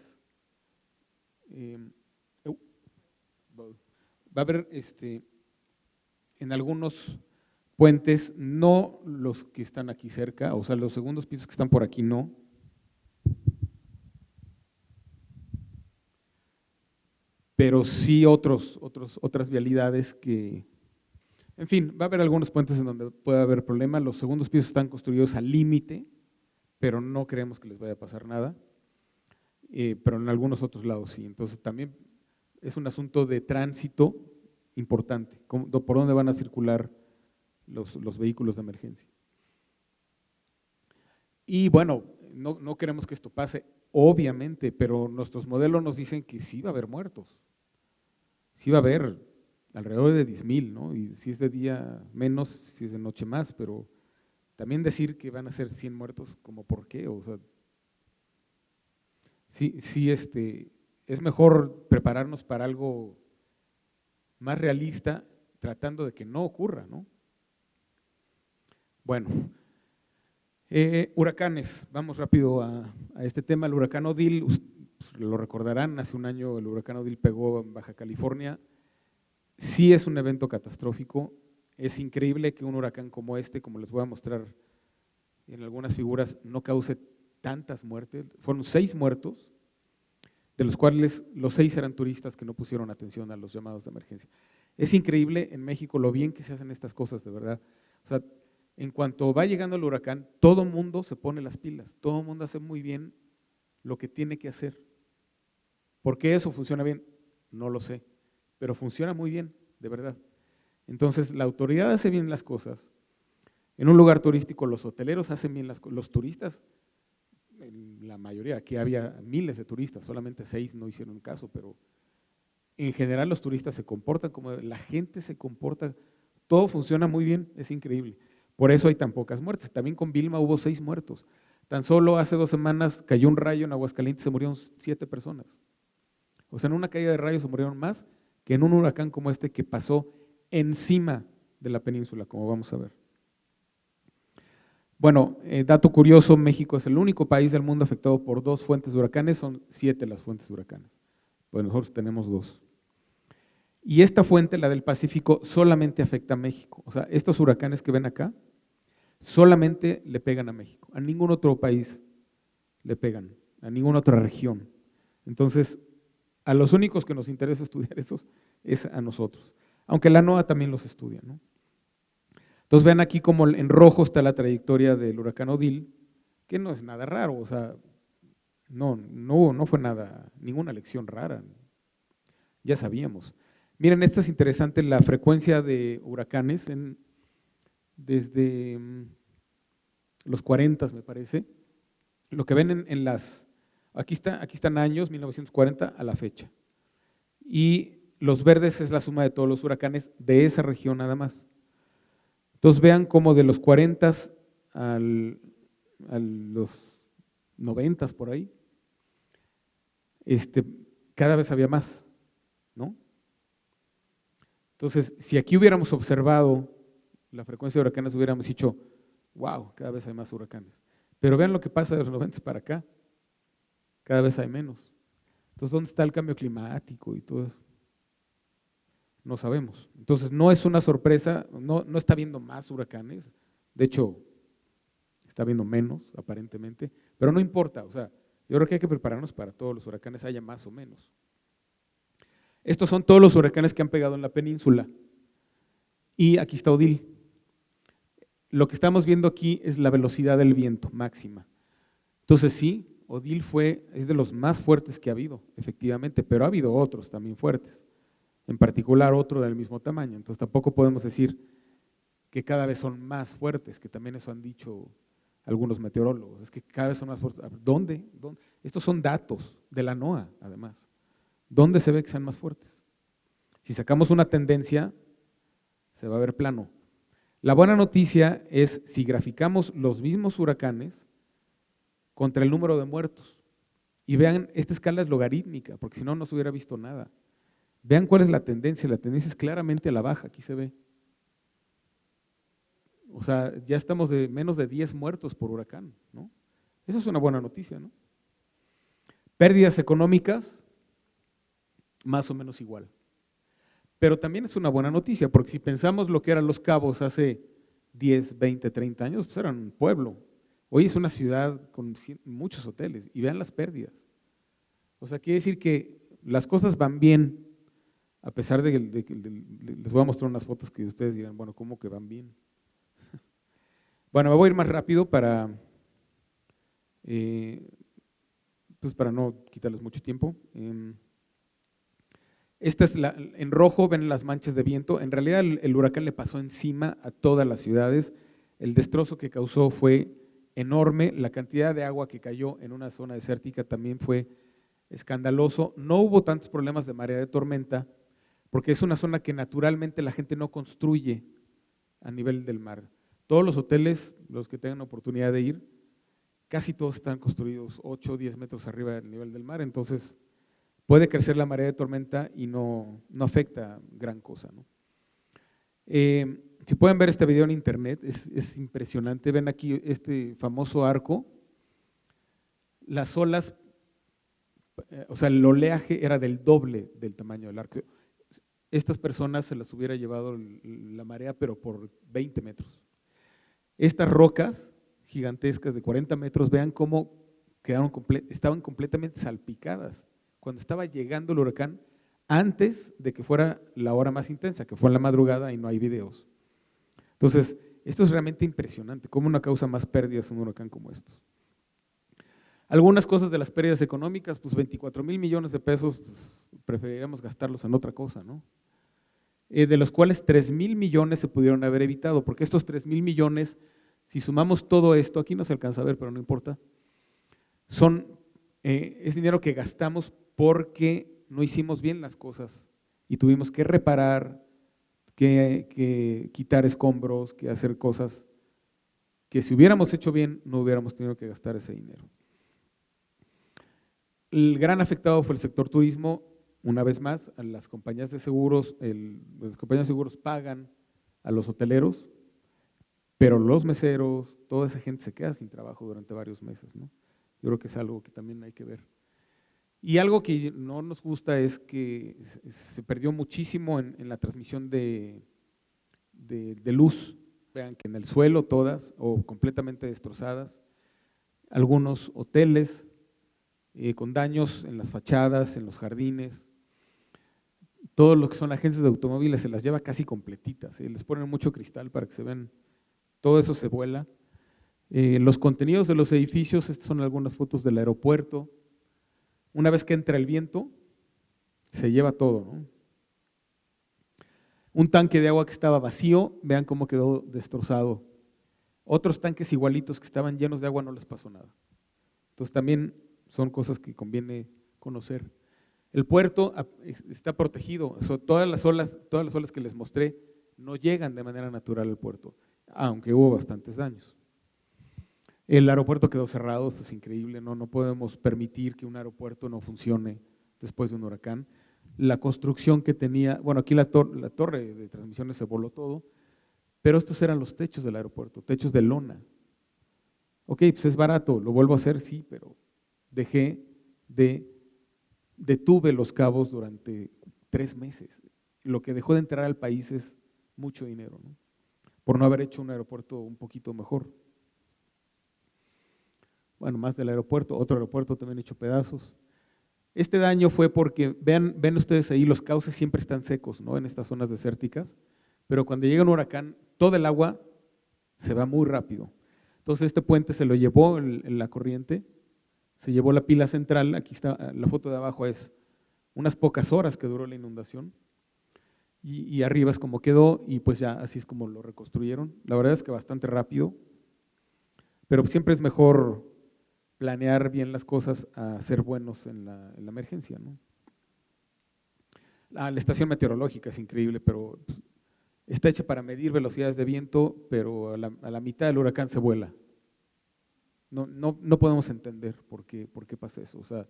va a haber en algunos puentes, no los que están aquí cerca, o sea, los segundos pisos que están por aquí no, pero sí otras vialidades que, en fin, va a haber algunos puentes en donde puede haber problemas, los segundos pisos están construidos al límite, pero no creemos que les vaya a pasar nada, pero en algunos otros lados sí, entonces también es un asunto de tránsito importante, por dónde van a circular los vehículos de emergencia. Y bueno, no queremos que esto pase, obviamente, pero nuestros modelos nos dicen que sí va a haber muertos, sí va a haber alrededor de 10,000, ¿no? Y si es de día menos, si es de noche más, pero también decir que van a ser 100 muertos, ¿como por qué? O sea, sí es mejor prepararnos para algo más realista, tratando de que no ocurra, ¿no? Bueno, Huracanes, vamos rápido a este tema. El huracán Odile, lo recordarán, hace un año el huracán Odile pegó en Baja California. Sí es un evento catastrófico, es increíble que un huracán como este, como les voy a mostrar en algunas figuras, no cause tantas muertes. Fueron 6 muertos, de los cuales los 6 eran turistas que no pusieron atención a los llamados de emergencia. Es increíble en México lo bien que se hacen estas cosas, de verdad. O sea, en cuanto va llegando el huracán, todo el mundo se pone las pilas, todo el mundo hace muy bien lo que tiene que hacer. ¿Por qué eso funciona bien? No lo sé, pero funciona muy bien, de verdad. Entonces, la autoridad hace bien las cosas. En un lugar turístico, los hoteleros hacen bien las cosas, los turistas, la mayoría, aquí había miles de turistas, solamente 6 no hicieron caso, pero en general los turistas se comportan como la gente se comporta, todo funciona muy bien, es increíble. Por eso hay tan pocas muertes. También con Vilma hubo 6 muertos. Tan solo hace 2 semanas cayó un rayo en Aguascalientes, se murieron 7 personas. O sea, en una caída de rayos se murieron más que en un huracán como este que pasó encima de la península, como vamos a ver. Bueno, dato curioso, México es el único país del mundo afectado por 2 fuentes de huracanes, son 7 las fuentes de huracanes. Pues nosotros tenemos 2. Y esta fuente, la del Pacífico, solamente afecta a México. O sea, estos huracanes que ven acá, solamente le pegan a México. A ningún otro país le pegan, a ninguna otra región. Entonces, a los únicos que nos interesa estudiar esos es a nosotros. Aunque la NOAA también los estudia, ¿no? Entonces, vean aquí como en rojo está la trayectoria del huracán Odile, que no es nada raro, o sea, no fue ninguna lección rara, ya sabíamos. Miren, esta es interesante, la frecuencia de huracanes desde los 40, me parece. Lo que ven en las, aquí están años, 1940 a la fecha. Y los verdes es la suma de todos los huracanes de esa región nada más. Entonces vean cómo de los 40 a los 90 por ahí, cada vez había más, ¿no? Entonces, si aquí hubiéramos observado la frecuencia de huracanes, hubiéramos dicho, wow, cada vez hay más huracanes. Pero vean lo que pasa de los 90 para acá, cada vez hay menos. Entonces, ¿dónde está el cambio climático y todo eso? No sabemos. Entonces, no es una sorpresa, no está habiendo más huracanes, de hecho, está habiendo menos, aparentemente, pero no importa, o sea, yo creo que hay que prepararnos para todos los huracanes, haya más o menos. Estos son todos los huracanes que han pegado en la península. Y aquí está Odile. Lo que estamos viendo aquí es la velocidad del viento máxima. Entonces sí, Odile es de los más fuertes que ha habido, efectivamente, pero ha habido otros también fuertes, en particular otro del mismo tamaño. Entonces tampoco podemos decir que cada vez son más fuertes, que también eso han dicho algunos meteorólogos, es que cada vez son más fuertes. ¿Dónde? Estos son datos de la NOAA, además. ¿Dónde se ve que sean más fuertes? Si sacamos una tendencia, se va a ver plano. La buena noticia es si graficamos los mismos huracanes contra el número de muertos. Y vean, esta escala es logarítmica, porque si no, no se hubiera visto nada. Vean cuál es la tendencia es claramente a la baja, aquí se ve. O sea, ya estamos de menos de 10 muertos por huracán, ¿no? Esa es una buena noticia, ¿no? Pérdidas económicas, más o menos igual. Pero también es una buena noticia, porque si pensamos lo que eran Los Cabos hace 10, 20, 30 años, pues eran un pueblo. Hoy es una ciudad con muchos hoteles y vean las pérdidas. O sea, quiere decir que las cosas van bien, a pesar de que les voy a mostrar unas fotos que ustedes dirán, bueno, ¿cómo que van bien? Bueno, me voy a ir más rápido para no quitarles mucho tiempo. Esta es en rojo ven las manchas de viento. En realidad el huracán le pasó encima a todas las ciudades. El destrozo que causó fue enorme. La cantidad de agua que cayó en una zona desértica también fue escandaloso. No hubo tantos problemas de marea de tormenta porque es una zona que naturalmente la gente no construye a nivel del mar. Todos los hoteles, los que tengan oportunidad de ir, casi todos están construidos 8 o 10 metros arriba del nivel del mar, entonces puede crecer la marea de tormenta y no afecta gran cosa, ¿no? Si pueden ver este video en internet, es impresionante. Ven aquí este famoso arco. Las olas, o sea, el oleaje era del doble del tamaño del arco. Estas personas se las hubiera llevado la marea, pero por 20 metros. Estas rocas gigantescas de 40 metros, vean cómo estaban completamente salpicadas cuando estaba llegando el huracán, antes de que fuera la hora más intensa, que fue en la madrugada y no hay videos. Entonces, esto es realmente impresionante, cómo una causa más pérdidas en un huracán como estos. Algunas cosas de las pérdidas económicas, pues 24,000 millones de pesos, pues, preferiríamos gastarlos en otra cosa, ¿no? De los cuales 3,000 millones se pudieron haber evitado, porque estos 3,000 millones, si sumamos todo esto, aquí no se alcanza a ver, pero no importa, es dinero que gastamos porque no hicimos bien las cosas y tuvimos que reparar, que quitar escombros, que hacer cosas que si hubiéramos hecho bien no hubiéramos tenido que gastar ese dinero. El gran afectado fue el sector turismo. Una vez más, a las compañías de seguros, las compañías de seguros pagan a los hoteleros, pero los meseros, toda esa gente se queda sin trabajo durante varios meses, ¿no? Yo creo que es algo que también hay que ver. Y algo que no nos gusta es que se perdió muchísimo en la transmisión de luz. Vean que en el suelo todas, o completamente destrozadas, algunos hoteles con daños en las fachadas, en los jardines. Todo lo que son agencias de automóviles se las lleva casi completitas, les ponen mucho cristal para que se vean, todo eso se vuela. Los contenidos de los edificios, estas son algunas fotos del aeropuerto. Una vez que entra el viento, se lleva todo, ¿no? Un tanque de agua que estaba vacío, vean cómo quedó destrozado. Otros tanques igualitos que estaban llenos de agua no les pasó nada. Entonces también son cosas que conviene conocer. El puerto está protegido, todas las olas que les mostré no llegan de manera natural al puerto, aunque hubo bastantes daños. El aeropuerto quedó cerrado, esto es increíble, no podemos permitir que un aeropuerto no funcione después de un huracán. La construcción que tenía, bueno, aquí la torre de transmisiones se voló todo, pero estos eran los techos del aeropuerto, techos de lona. Ok, pues es barato, lo vuelvo a hacer, sí, pero detuve los cabos durante 3 meses. Lo que dejó de entrar al país es mucho dinero, ¿no? Por no haber hecho un aeropuerto un poquito mejor. Bueno, más del aeropuerto, otro aeropuerto también hecho pedazos. Este daño fue porque, ven ustedes ahí, los cauces siempre están secos, ¿no? En estas zonas desérticas, pero cuando llega un huracán, todo el agua se va muy rápido. Entonces este puente se lo llevó en la corriente, se llevó la pila central, aquí está la foto de abajo, es unas pocas horas que duró la inundación, y arriba es como quedó, y pues ya así es como lo reconstruyeron. La verdad es que bastante rápido, pero siempre es mejor planear bien las cosas a ser buenos en la emergencia, ¿no? La estación meteorológica es increíble, pero está hecha para medir velocidades de viento, pero a la mitad del huracán se vuela. No podemos entender por qué pasa eso. O sea,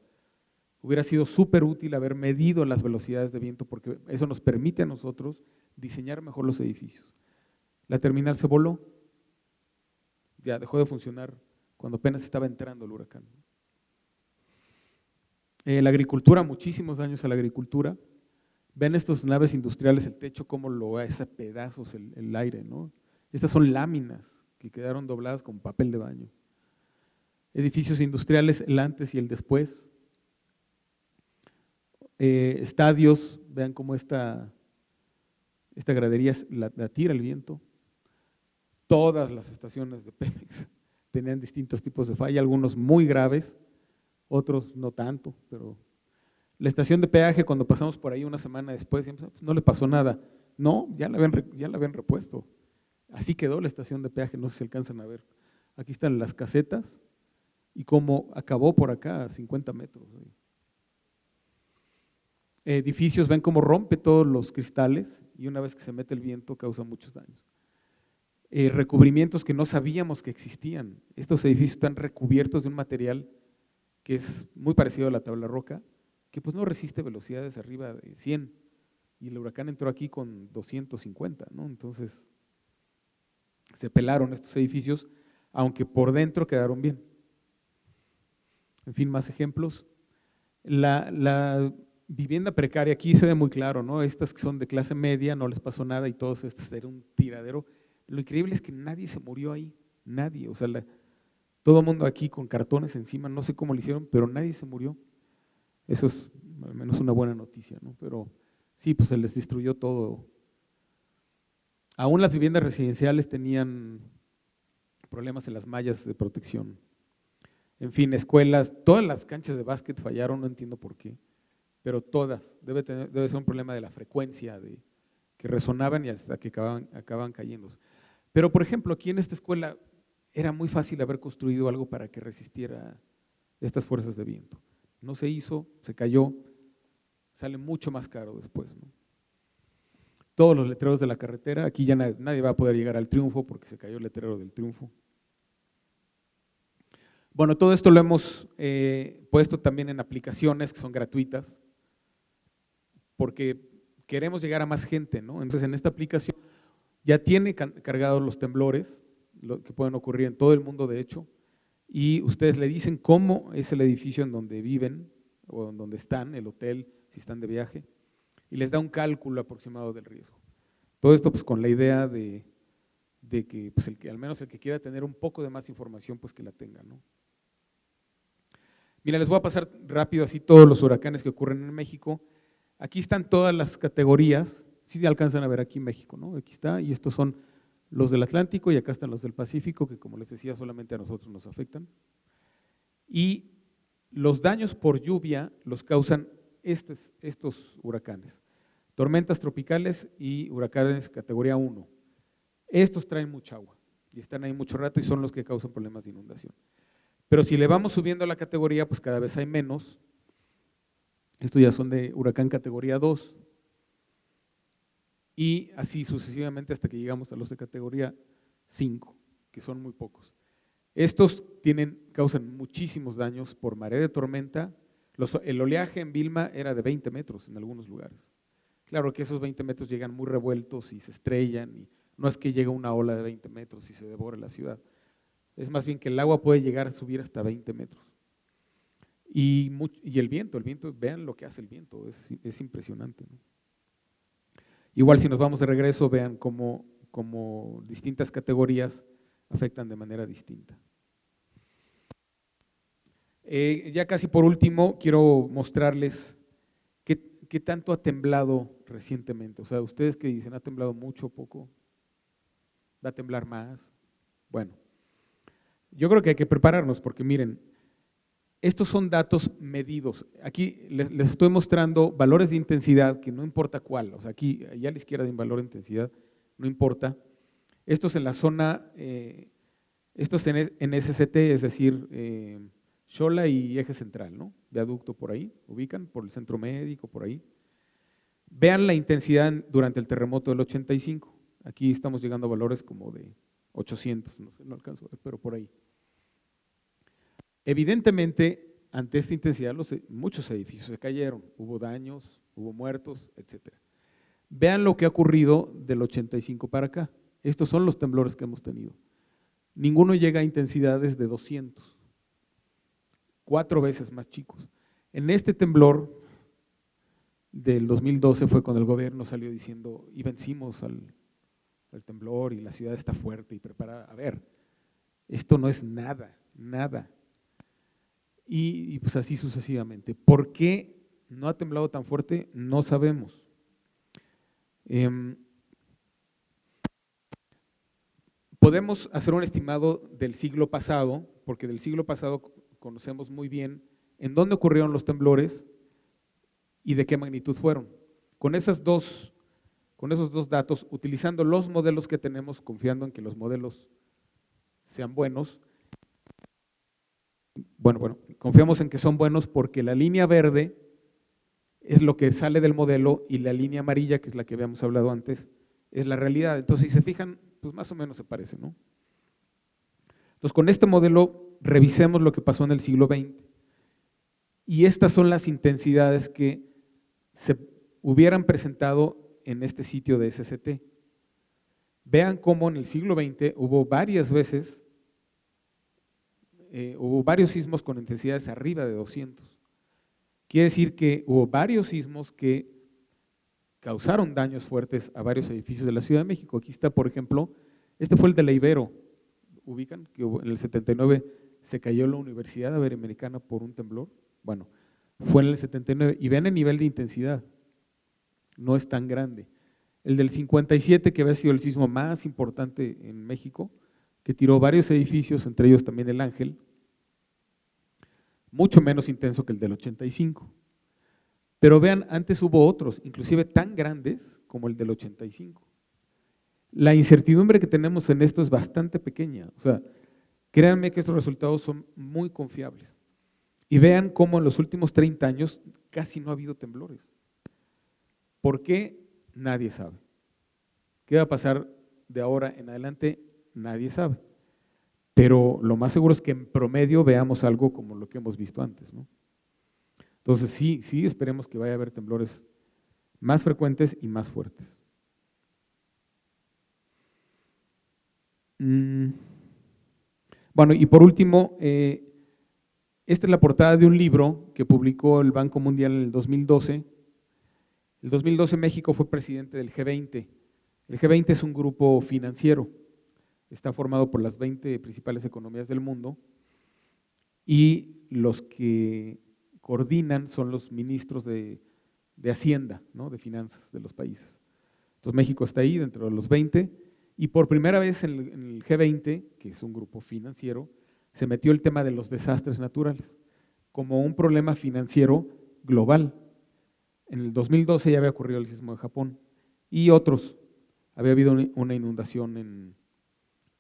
hubiera sido súper útil haber medido las velocidades de viento porque eso nos permite a nosotros diseñar mejor los edificios. La terminal se voló, ya dejó de funcionar cuando apenas estaba entrando el huracán. La agricultura, muchísimos daños a la agricultura. Ven estas naves industriales, el techo, cómo lo hace a pedazos el aire, ¿no? Estas son láminas que quedaron dobladas con papel de baño. Edificios industriales, el antes y el después. Estadios, vean cómo esta gradería la tira el viento. Todas las estaciones de Pemex tenían distintos tipos de falla, algunos muy graves, otros no tanto, pero la estación de peaje, cuando pasamos por ahí una semana después, pues no le pasó nada. No, ya la habían repuesto. Así quedó la estación de peaje, no sé si alcanzan a ver. Aquí están las casetas y cómo acabó por acá a 50 metros. Edificios, ven cómo rompe todos los cristales y una vez que se mete el viento causa muchos daños. Recubrimientos que no sabíamos que existían. Estos edificios están recubiertos de un material que es muy parecido a la tabla roca, que pues no resiste velocidades arriba de 100. y el huracán entró aquí con 250, ¿no? Entonces, se pelaron estos edificios, aunque por dentro quedaron bien. En fin, más ejemplos. La vivienda precaria, aquí se ve muy claro, ¿no? Estas que son de clase media, no les pasó nada y todos estos era un tiradero. Lo increíble es que nadie se murió ahí, nadie. O sea, todo el mundo aquí con cartones encima, no sé cómo lo hicieron, pero nadie se murió. Eso es al menos una buena noticia, ¿no? Pero sí, pues se les destruyó todo. Aún las viviendas residenciales tenían problemas en las mallas de protección. En fin, escuelas, todas las canchas de básquet fallaron, no entiendo por qué, pero todas. Debe ser un problema de la frecuencia, de que resonaban y hasta que acababan cayéndose. Pero, por ejemplo, aquí en esta escuela era muy fácil haber construido algo para que resistiera estas fuerzas de viento. No se hizo, se cayó, sale mucho más caro después, ¿no? Todos los letreros de la carretera, aquí ya nadie va a poder llegar al Triunfo porque se cayó el letrero del Triunfo. Bueno, todo esto lo hemos puesto también en aplicaciones que son gratuitas porque queremos llegar a más gente, ¿no? Entonces, en esta aplicación ya tiene cargados los temblores que pueden ocurrir en todo el mundo, de hecho, y ustedes le dicen cómo es el edificio en donde viven o en donde están, el hotel, si están de viaje, y les da un cálculo aproximado del riesgo. Todo esto pues con la idea de que, pues, al menos el que quiera tener un poco de más información, pues que la tenga, ¿no? Mira, les voy a pasar rápido así todos los huracanes que ocurren en México. Aquí están todas las categorías, sí se alcanzan a ver aquí en México, ¿no? Aquí está, y estos son los del Atlántico y acá están los del Pacífico, que como les decía, solamente a nosotros nos afectan. Y los daños por lluvia los causan estos huracanes. Tormentas tropicales y huracanes categoría 1. Estos traen mucha agua y están ahí mucho rato y son los que causan problemas de inundación. Pero si le vamos subiendo la categoría, pues cada vez hay menos. Estos ya son de huracán categoría 2. Y así sucesivamente hasta que llegamos a los de categoría 5, que son muy pocos. Estos causan muchísimos daños por marea de tormenta. El oleaje en Vilma era de 20 metros en algunos lugares. Claro que esos 20 metros llegan muy revueltos y se estrellan, y no es que llegue una ola de 20 metros y se devore la ciudad. Es más bien que el agua puede llegar a subir hasta 20 metros. Y el viento, vean lo que hace el viento, es impresionante, ¿no? Igual si nos vamos de regreso, vean cómo distintas categorías afectan de manera distinta. Ya casi por último, quiero mostrarles qué tanto ha temblado recientemente. O sea, ustedes que dicen, ¿ha temblado mucho o poco? ¿Va a temblar más? Bueno, yo creo que hay que prepararnos porque miren, estos son datos medidos. Aquí les estoy mostrando valores de intensidad que no importa cuál. O sea, aquí, allá a la izquierda hay un valor de intensidad, no importa. Estos en la zona, estos en SCT, es decir, Xola y Eje Central, ¿no? Viaducto por ahí, ubican, por el Centro Médico, por ahí. Vean la intensidad durante el terremoto del 85. Aquí estamos llegando a valores como de 800, no sé, no alcanzo a ver, pero por ahí. Evidentemente, ante esta intensidad, muchos edificios se cayeron, hubo daños, hubo muertos, etc. Vean lo que ha ocurrido del 85 para acá. Estos son los temblores que hemos tenido. Ninguno llega a intensidades de 200, 4 veces más chicos. En este temblor del 2012 fue cuando el gobierno salió diciendo, y vencimos al temblor y la ciudad está fuerte y preparada. A ver, esto no es nada, nada. Y pues así sucesivamente. ¿Por qué no ha temblado tan fuerte? No sabemos. Podemos hacer un estimado del siglo pasado, porque del siglo pasado conocemos muy bien en dónde ocurrieron los temblores y de qué magnitud fueron. Con esos dos datos, utilizando los modelos que tenemos, confiando en que los modelos sean buenos, bueno, confiamos en que son buenos porque la línea verde es lo que sale del modelo y la línea amarilla, que es la que habíamos hablado antes, es la realidad. Entonces, si se fijan, pues más o menos se parece, ¿no? Entonces, con este modelo, revisemos lo que pasó en el siglo XX. Y estas son las intensidades que hubieran presentado en este sitio de SST. Vean cómo en el siglo XX hubo varias veces, hubo varios sismos con intensidades arriba de 200. Quiere decir que hubo varios sismos que causaron daños fuertes a varios edificios de la Ciudad de México. Aquí está, por ejemplo, este fue el de la Ibero. ¿Ubican que en el 79 se cayó la Universidad Iberoamericana por un temblor? Bueno, fue en el 79 y vean el nivel de intensidad, no es tan grande. El del 57, que había sido el sismo más importante en México, que tiró varios edificios, entre ellos también el Ángel, mucho menos intenso que el del 85. Pero vean, antes hubo otros, inclusive tan grandes como el del 85. La incertidumbre que tenemos en esto es bastante pequeña, o sea, créanme que estos resultados son muy confiables. Y vean cómo en los últimos 30 años casi no ha habido temblores. ¿Por qué? Nadie sabe. ¿Qué va a pasar de ahora en adelante? Nadie sabe. Pero lo más seguro es que en promedio veamos algo como lo que hemos visto antes, ¿no? Entonces sí esperemos que vaya a haber temblores más frecuentes y más fuertes. Bueno, y por último, esta es la portada de un libro que publicó el Banco Mundial en el 2012. El 2012 México fue presidente del G20. El G20 es un grupo financiero, está formado por las 20 principales economías del mundo y los que coordinan son los ministros de Hacienda, ¿no? De finanzas de los países. Entonces México está ahí dentro de los 20 y por primera vez en el G20, que es un grupo financiero, se metió el tema de los desastres naturales como un problema financiero global. En el 2012 ya había ocurrido el sismo de Japón y otros. Había habido una inundación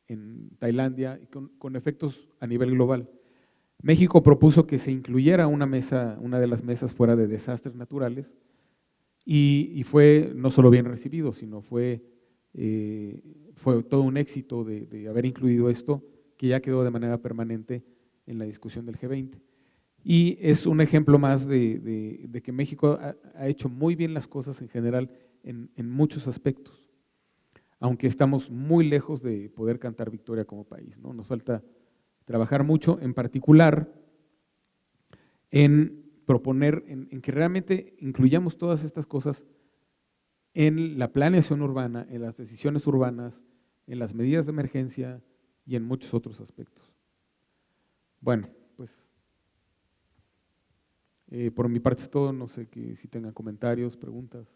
en Tailandia con efectos a nivel global. México propuso que se incluyera una de las mesas fuera de desastres naturales y fue no solo bien recibido, sino fue todo un éxito de haber incluido esto, que ya quedó de manera permanente en la discusión del G20. Y es un ejemplo más de que México ha hecho muy bien las cosas en general en muchos aspectos, aunque estamos muy lejos de poder cantar victoria como país, ¿no? Nos falta trabajar mucho, en particular en proponer, en que realmente incluyamos todas estas cosas en la planeación urbana, en las decisiones urbanas, en las medidas de emergencia y en muchos otros aspectos. Bueno, pues por mi parte es todo, no sé si tengan comentarios, preguntas.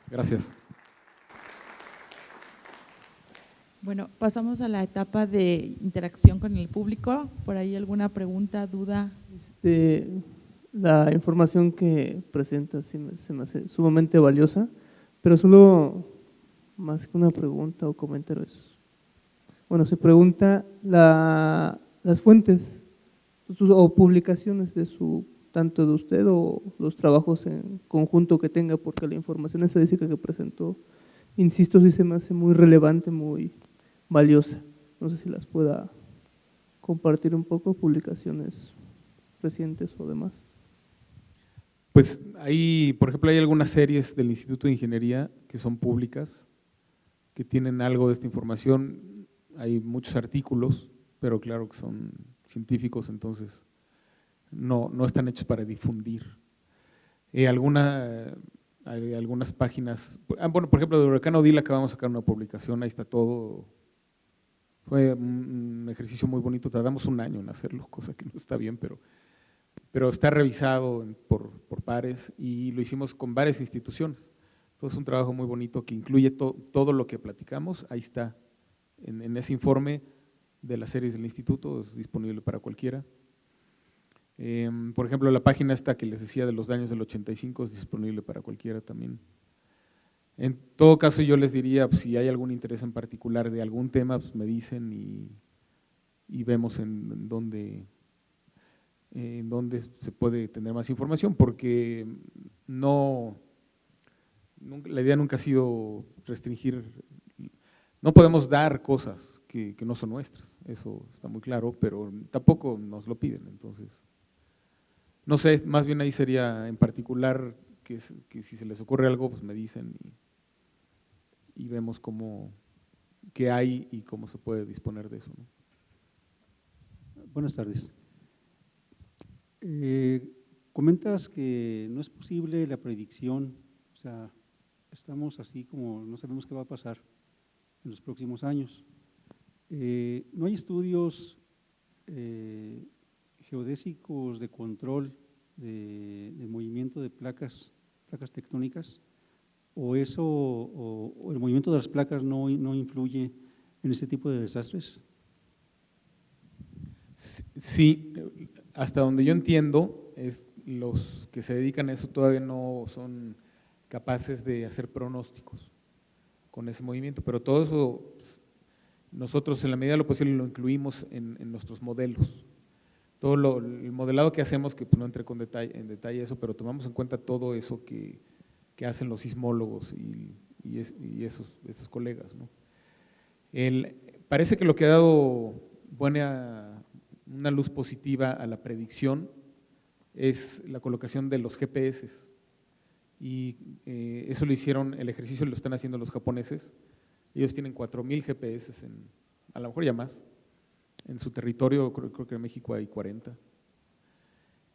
Gracias. Bueno, pasamos a la etapa de interacción con el público. ¿Por ahí alguna pregunta, duda? La información que presenta se me hace sumamente valiosa, pero solo más que una pregunta o comentario. Bueno, se pregunta las fuentes o publicaciones tanto de usted o los trabajos en conjunto que tenga, porque la información estadística que presentó, insisto, sí se me hace muy relevante, muy valiosa. No sé si las pueda compartir un poco, publicaciones recientes o demás. Pues ahí, por ejemplo, hay algunas series del Instituto de Ingeniería que son públicas, que tienen algo de esta información. Hay muchos artículos, pero claro que son científicos, entonces no están hechos para difundir. Hay algunas páginas, bueno, por ejemplo, de Huracán Odile acabamos de sacar una publicación, ahí está todo. Fue un ejercicio muy bonito, tardamos un año en hacerlo, cosa que no está bien, pero está revisado por pares y lo hicimos con varias instituciones. Entonces es un trabajo muy bonito que incluye todo lo que platicamos, ahí está, en ese informe de las series del instituto, es disponible para cualquiera. Por ejemplo, la página esta que les decía de los daños del 85 es disponible para cualquiera también. En todo caso, yo les diría, pues, si hay algún interés en particular de algún tema, pues me dicen y vemos en dónde se puede tener más información, porque la idea nunca ha sido restringir, no podemos dar cosas que no son nuestras, eso está muy claro, pero tampoco nos lo piden, entonces No sé, más bien ahí sería en particular que si se les ocurre algo, pues me dicen y vemos qué hay y cómo se puede disponer de eso, ¿no? Buenas tardes. Comentas que no es posible la predicción, o sea, estamos así como no sabemos qué va a pasar en los próximos años. ¿No hay estudios geodésicos de control del movimiento de placas tectónicas? ¿O eso, o el movimiento de las placas no influye en ese tipo de desastres? Sí, hasta donde yo entiendo, los que se dedican a eso todavía no son capaces de hacer pronósticos con ese movimiento, pero todo eso nosotros en la medida de lo posible lo incluimos en nuestros modelos. Todo el modelado que hacemos, que pues no entré en detalle eso, pero tomamos en cuenta todo eso que hacen los sismólogos y esos colegas, ¿no? Parece que lo que ha dado una luz positiva a la predicción es la colocación de los GPS, y eso lo hicieron, el ejercicio lo están haciendo los japoneses. Ellos tienen 4,000 GPS, a lo mejor ya más, en su territorio. Creo que en México hay 40.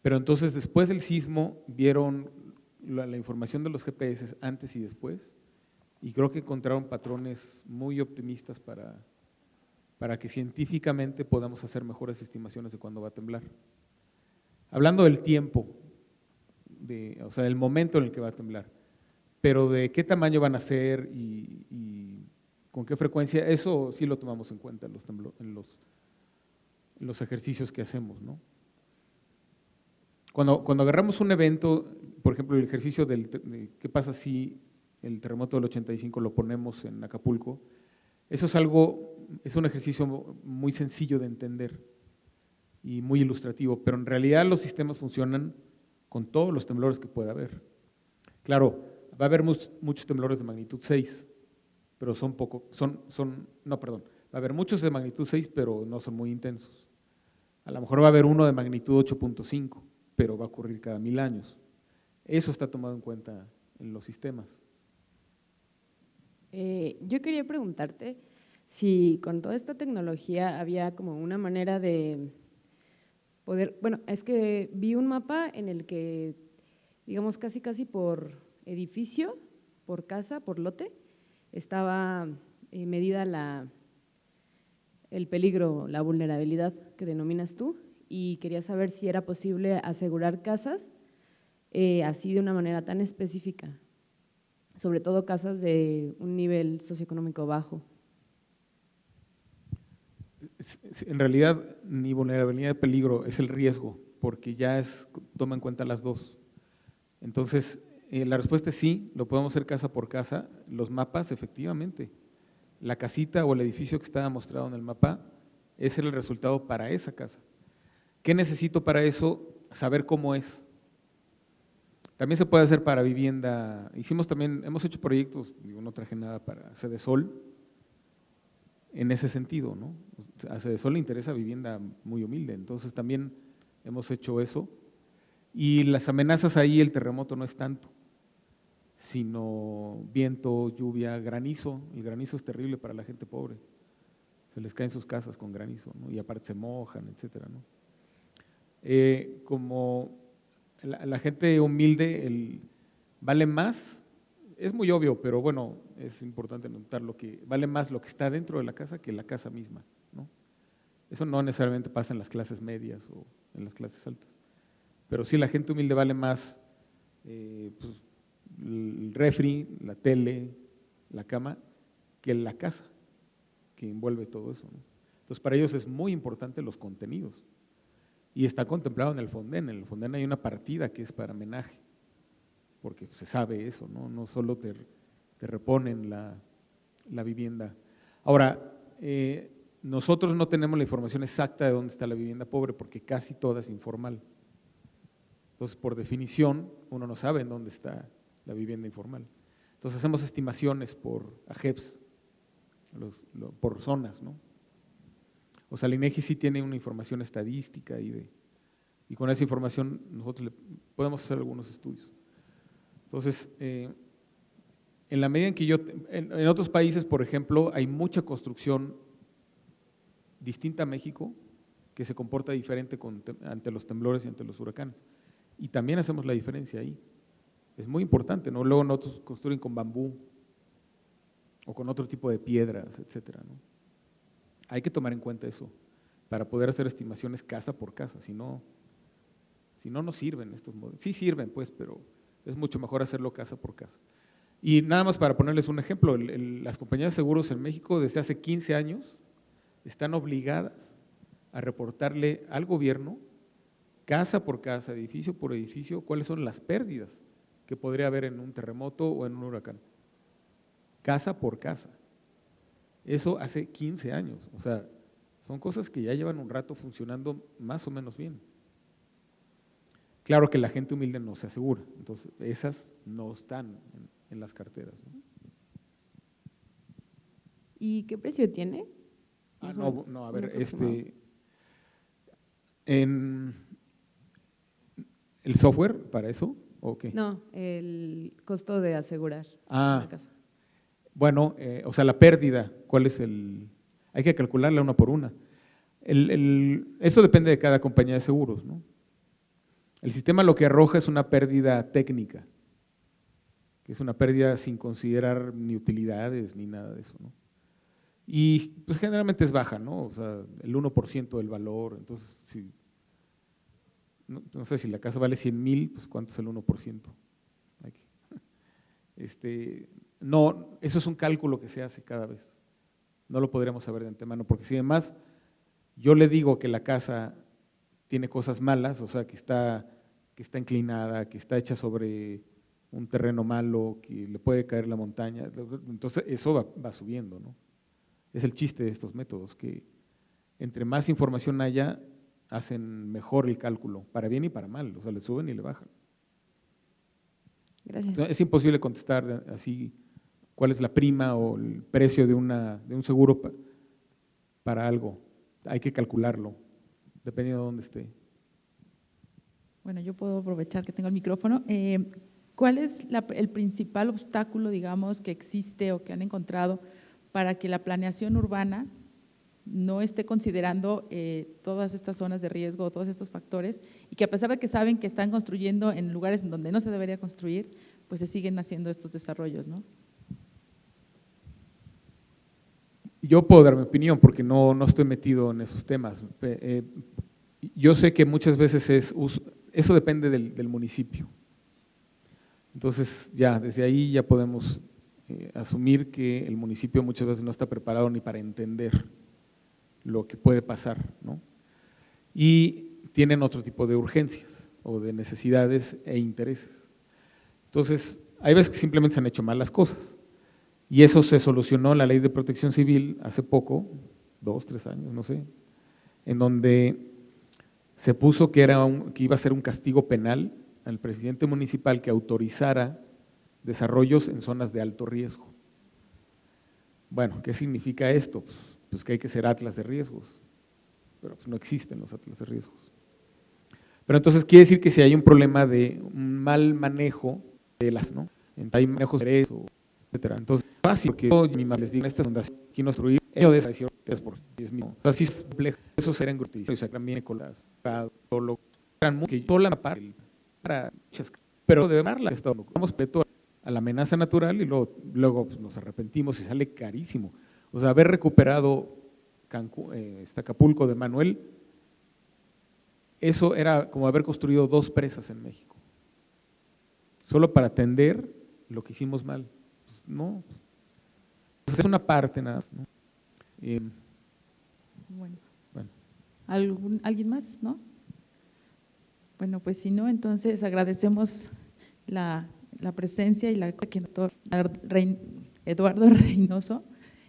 Pero entonces, después del sismo, vieron la información de los GPS antes y después, y creo que encontraron patrones muy optimistas para que científicamente podamos hacer mejores estimaciones de cuándo va a temblar. Hablando del tiempo, o sea, del momento en el que va a temblar, pero de qué tamaño van a ser y con qué frecuencia, eso sí lo tomamos en cuenta en los ejercicios que hacemos, ¿no? Cuando agarramos un evento, por ejemplo, el ejercicio de qué pasa si el terremoto del 85 lo ponemos en Acapulco, eso es un ejercicio muy sencillo de entender y muy ilustrativo, pero en realidad los sistemas funcionan con todos los temblores que pueda haber. Claro, va a haber muchos temblores de magnitud 6, pero va a haber muchos de magnitud 6, pero no son muy intensos. A lo mejor va a haber uno de magnitud 8.5, pero va a ocurrir cada 1000 años. Eso está tomado en cuenta en los sistemas. Yo quería preguntarte si con toda esta tecnología había como una manera de poder, bueno, es que vi un mapa en el que, digamos, casi por edificio, por casa, por lote, estaba medida el peligro, la vulnerabilidad que denominas tú, y quería saber si era posible asegurar casas así de una manera tan específica, sobre todo casas de un nivel socioeconómico bajo. En realidad, ni vulnerabilidad ni peligro, es el riesgo, porque toma en cuenta las dos. Entonces, la respuesta es sí, lo podemos hacer casa por casa. Los mapas, efectivamente, la casita o el edificio que estaba mostrado en el mapa, ese era el resultado para esa casa. ¿Qué necesito para eso? Saber cómo es. También se puede hacer para vivienda. Hemos hecho proyectos, no traje nada para Cedesol, en ese sentido, ¿no? A Cedesol le interesa vivienda muy humilde, entonces también hemos hecho eso. Y las amenazas ahí, el terremoto no es tanto, sino viento, lluvia, granizo. El granizo es terrible para la gente pobre. Se les caen sus casas con granizo, ¿no? Y aparte se mojan, etcétera, ¿no? Como la gente humilde vale más, es muy obvio, pero bueno, es importante notar que vale más lo que está dentro de la casa que la casa misma, ¿no? Eso no necesariamente pasa en las clases medias o en las clases altas, pero sí la gente humilde vale más pues, el refri, la tele, la cama, que la casa que envuelve todo eso, ¿no? Entonces para ellos es muy importante los contenidos. Y está contemplado en el Fonden. En el Fonden hay una partida que es para homenaje, porque se sabe eso, ¿no? No solo te reponen la vivienda. Ahora, nosotros no tenemos la información exacta de dónde está la vivienda pobre, porque casi toda es informal. Entonces, por definición, uno no sabe en dónde está la vivienda informal. Entonces, hacemos estimaciones por AGEPS, por zonas, ¿no? O sea, el INEGI sí tiene una información estadística y y con esa información nosotros podemos hacer algunos estudios. Entonces, en la medida en que en otros países, por ejemplo, hay mucha construcción distinta a México que se comporta diferente ante los temblores y ante los huracanes. Y también hacemos la diferencia ahí. Es muy importante, ¿no? Luego nosotros construyen con bambú o con otro tipo de piedras, etcétera, ¿no? Hay que tomar en cuenta eso para poder hacer estimaciones casa por casa, si no sirven estos modelos. Sí sirven, pues, pero es mucho mejor hacerlo casa por casa. Y nada más para ponerles un ejemplo, las compañías de seguros en México desde hace 15 años están obligadas a reportarle al gobierno, casa por casa, edificio por edificio, cuáles son las pérdidas que podría haber en un terremoto o en un huracán. Casa por casa. Eso hace 15 años, o sea, son cosas que ya llevan un rato funcionando más o menos bien. Claro que la gente humilde no se asegura, entonces esas no están en las carteras, ¿no? ¿Y qué precio tiene? No, a ver, el software para eso, ¿o qué? No, el costo de asegurar la casa. Bueno, o sea, la pérdida, ¿cuál es hay que calcularla una por una. Eso depende de cada compañía de seguros, ¿no? El sistema lo que arroja es una pérdida técnica, que es una pérdida sin considerar ni utilidades ni nada de eso, ¿no? Y pues generalmente es baja, ¿no? O sea, el 1% del valor, entonces, no sé si la casa vale 100,000, pues ¿cuánto es el 1%? No, eso es un cálculo que se hace cada vez, no lo podríamos saber de antemano, porque si además yo le digo que la casa tiene cosas malas, o sea, que está inclinada, que está hecha sobre un terreno malo, que le puede caer la montaña, entonces eso va subiendo, ¿no? Es el chiste de estos métodos, que entre más información haya, hacen mejor el cálculo, para bien y para mal, o sea, le suben y le bajan. Gracias. Es imposible contestar así cuál es la prima o el precio de un seguro para algo, hay que calcularlo, dependiendo de dónde esté. Bueno, yo puedo aprovechar que tengo el micrófono. ¿Cuál es el principal obstáculo, digamos, que existe o que han encontrado para que la planeación urbana no esté considerando todas estas zonas de riesgo, todos estos factores, y que a pesar de que saben que están construyendo en lugares en donde no se debería construir, pues se siguen haciendo estos desarrollos, ¿no? Yo puedo dar mi opinión porque no estoy metido en esos temas. Yo sé que muchas veces eso depende del municipio. Entonces ya desde ahí ya podemos asumir que el municipio muchas veces no está preparado ni para entender lo que puede pasar, ¿no? Y tienen otro tipo de urgencias o de necesidades e intereses. Entonces, hay veces que simplemente se han hecho mal las cosas. Y eso se solucionó en la Ley de Protección Civil hace poco, 2, 3 años, no sé, en donde se puso que iba a ser un castigo penal al presidente municipal que autorizara desarrollos en zonas de alto riesgo. Bueno, ¿qué significa esto? Pues que hay que ser atlas de riesgos, pero pues no existen los atlas de riesgos. Pero entonces quiere decir que si hay un problema de un mal manejo de ¿no? Hay manejos de eso, etcétera. Entonces, fácil, porque yo les digo, en esta fundación, aquí no construir, ello de esa decisión es por 10,000. Así es complejo, eso será en grupo, y sacan bien con las, todo lo que yo la parte para muchas, pero de marla estamos a la amenaza natural y luego pues, nos arrepentimos y sale carísimo. O sea, haber recuperado Acapulco de Manuel, eso era como haber construido 2 presas en México, solo para atender lo que hicimos mal. Pues, no, pues, es una parte nada más, ¿no? Bueno. ¿Alguien más? ¿No? Bueno, pues si no, entonces agradecemos la presencia y la que doctor Eduardo Reynoso,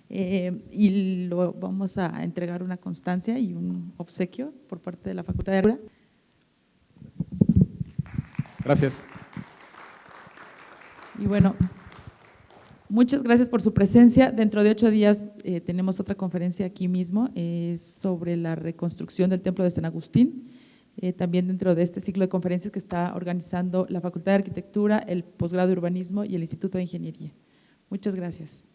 y lo vamos a entregar una constancia y un obsequio por parte de la Facultad de Arquitectura. Gracias. Y bueno, muchas gracias por su presencia. Dentro de 8 días tenemos otra conferencia aquí mismo sobre la reconstrucción del Templo de San Agustín. también dentro de este ciclo de conferencias que está organizando la Facultad de Arquitectura, el Posgrado de Urbanismo y el Instituto de Ingeniería. Muchas gracias.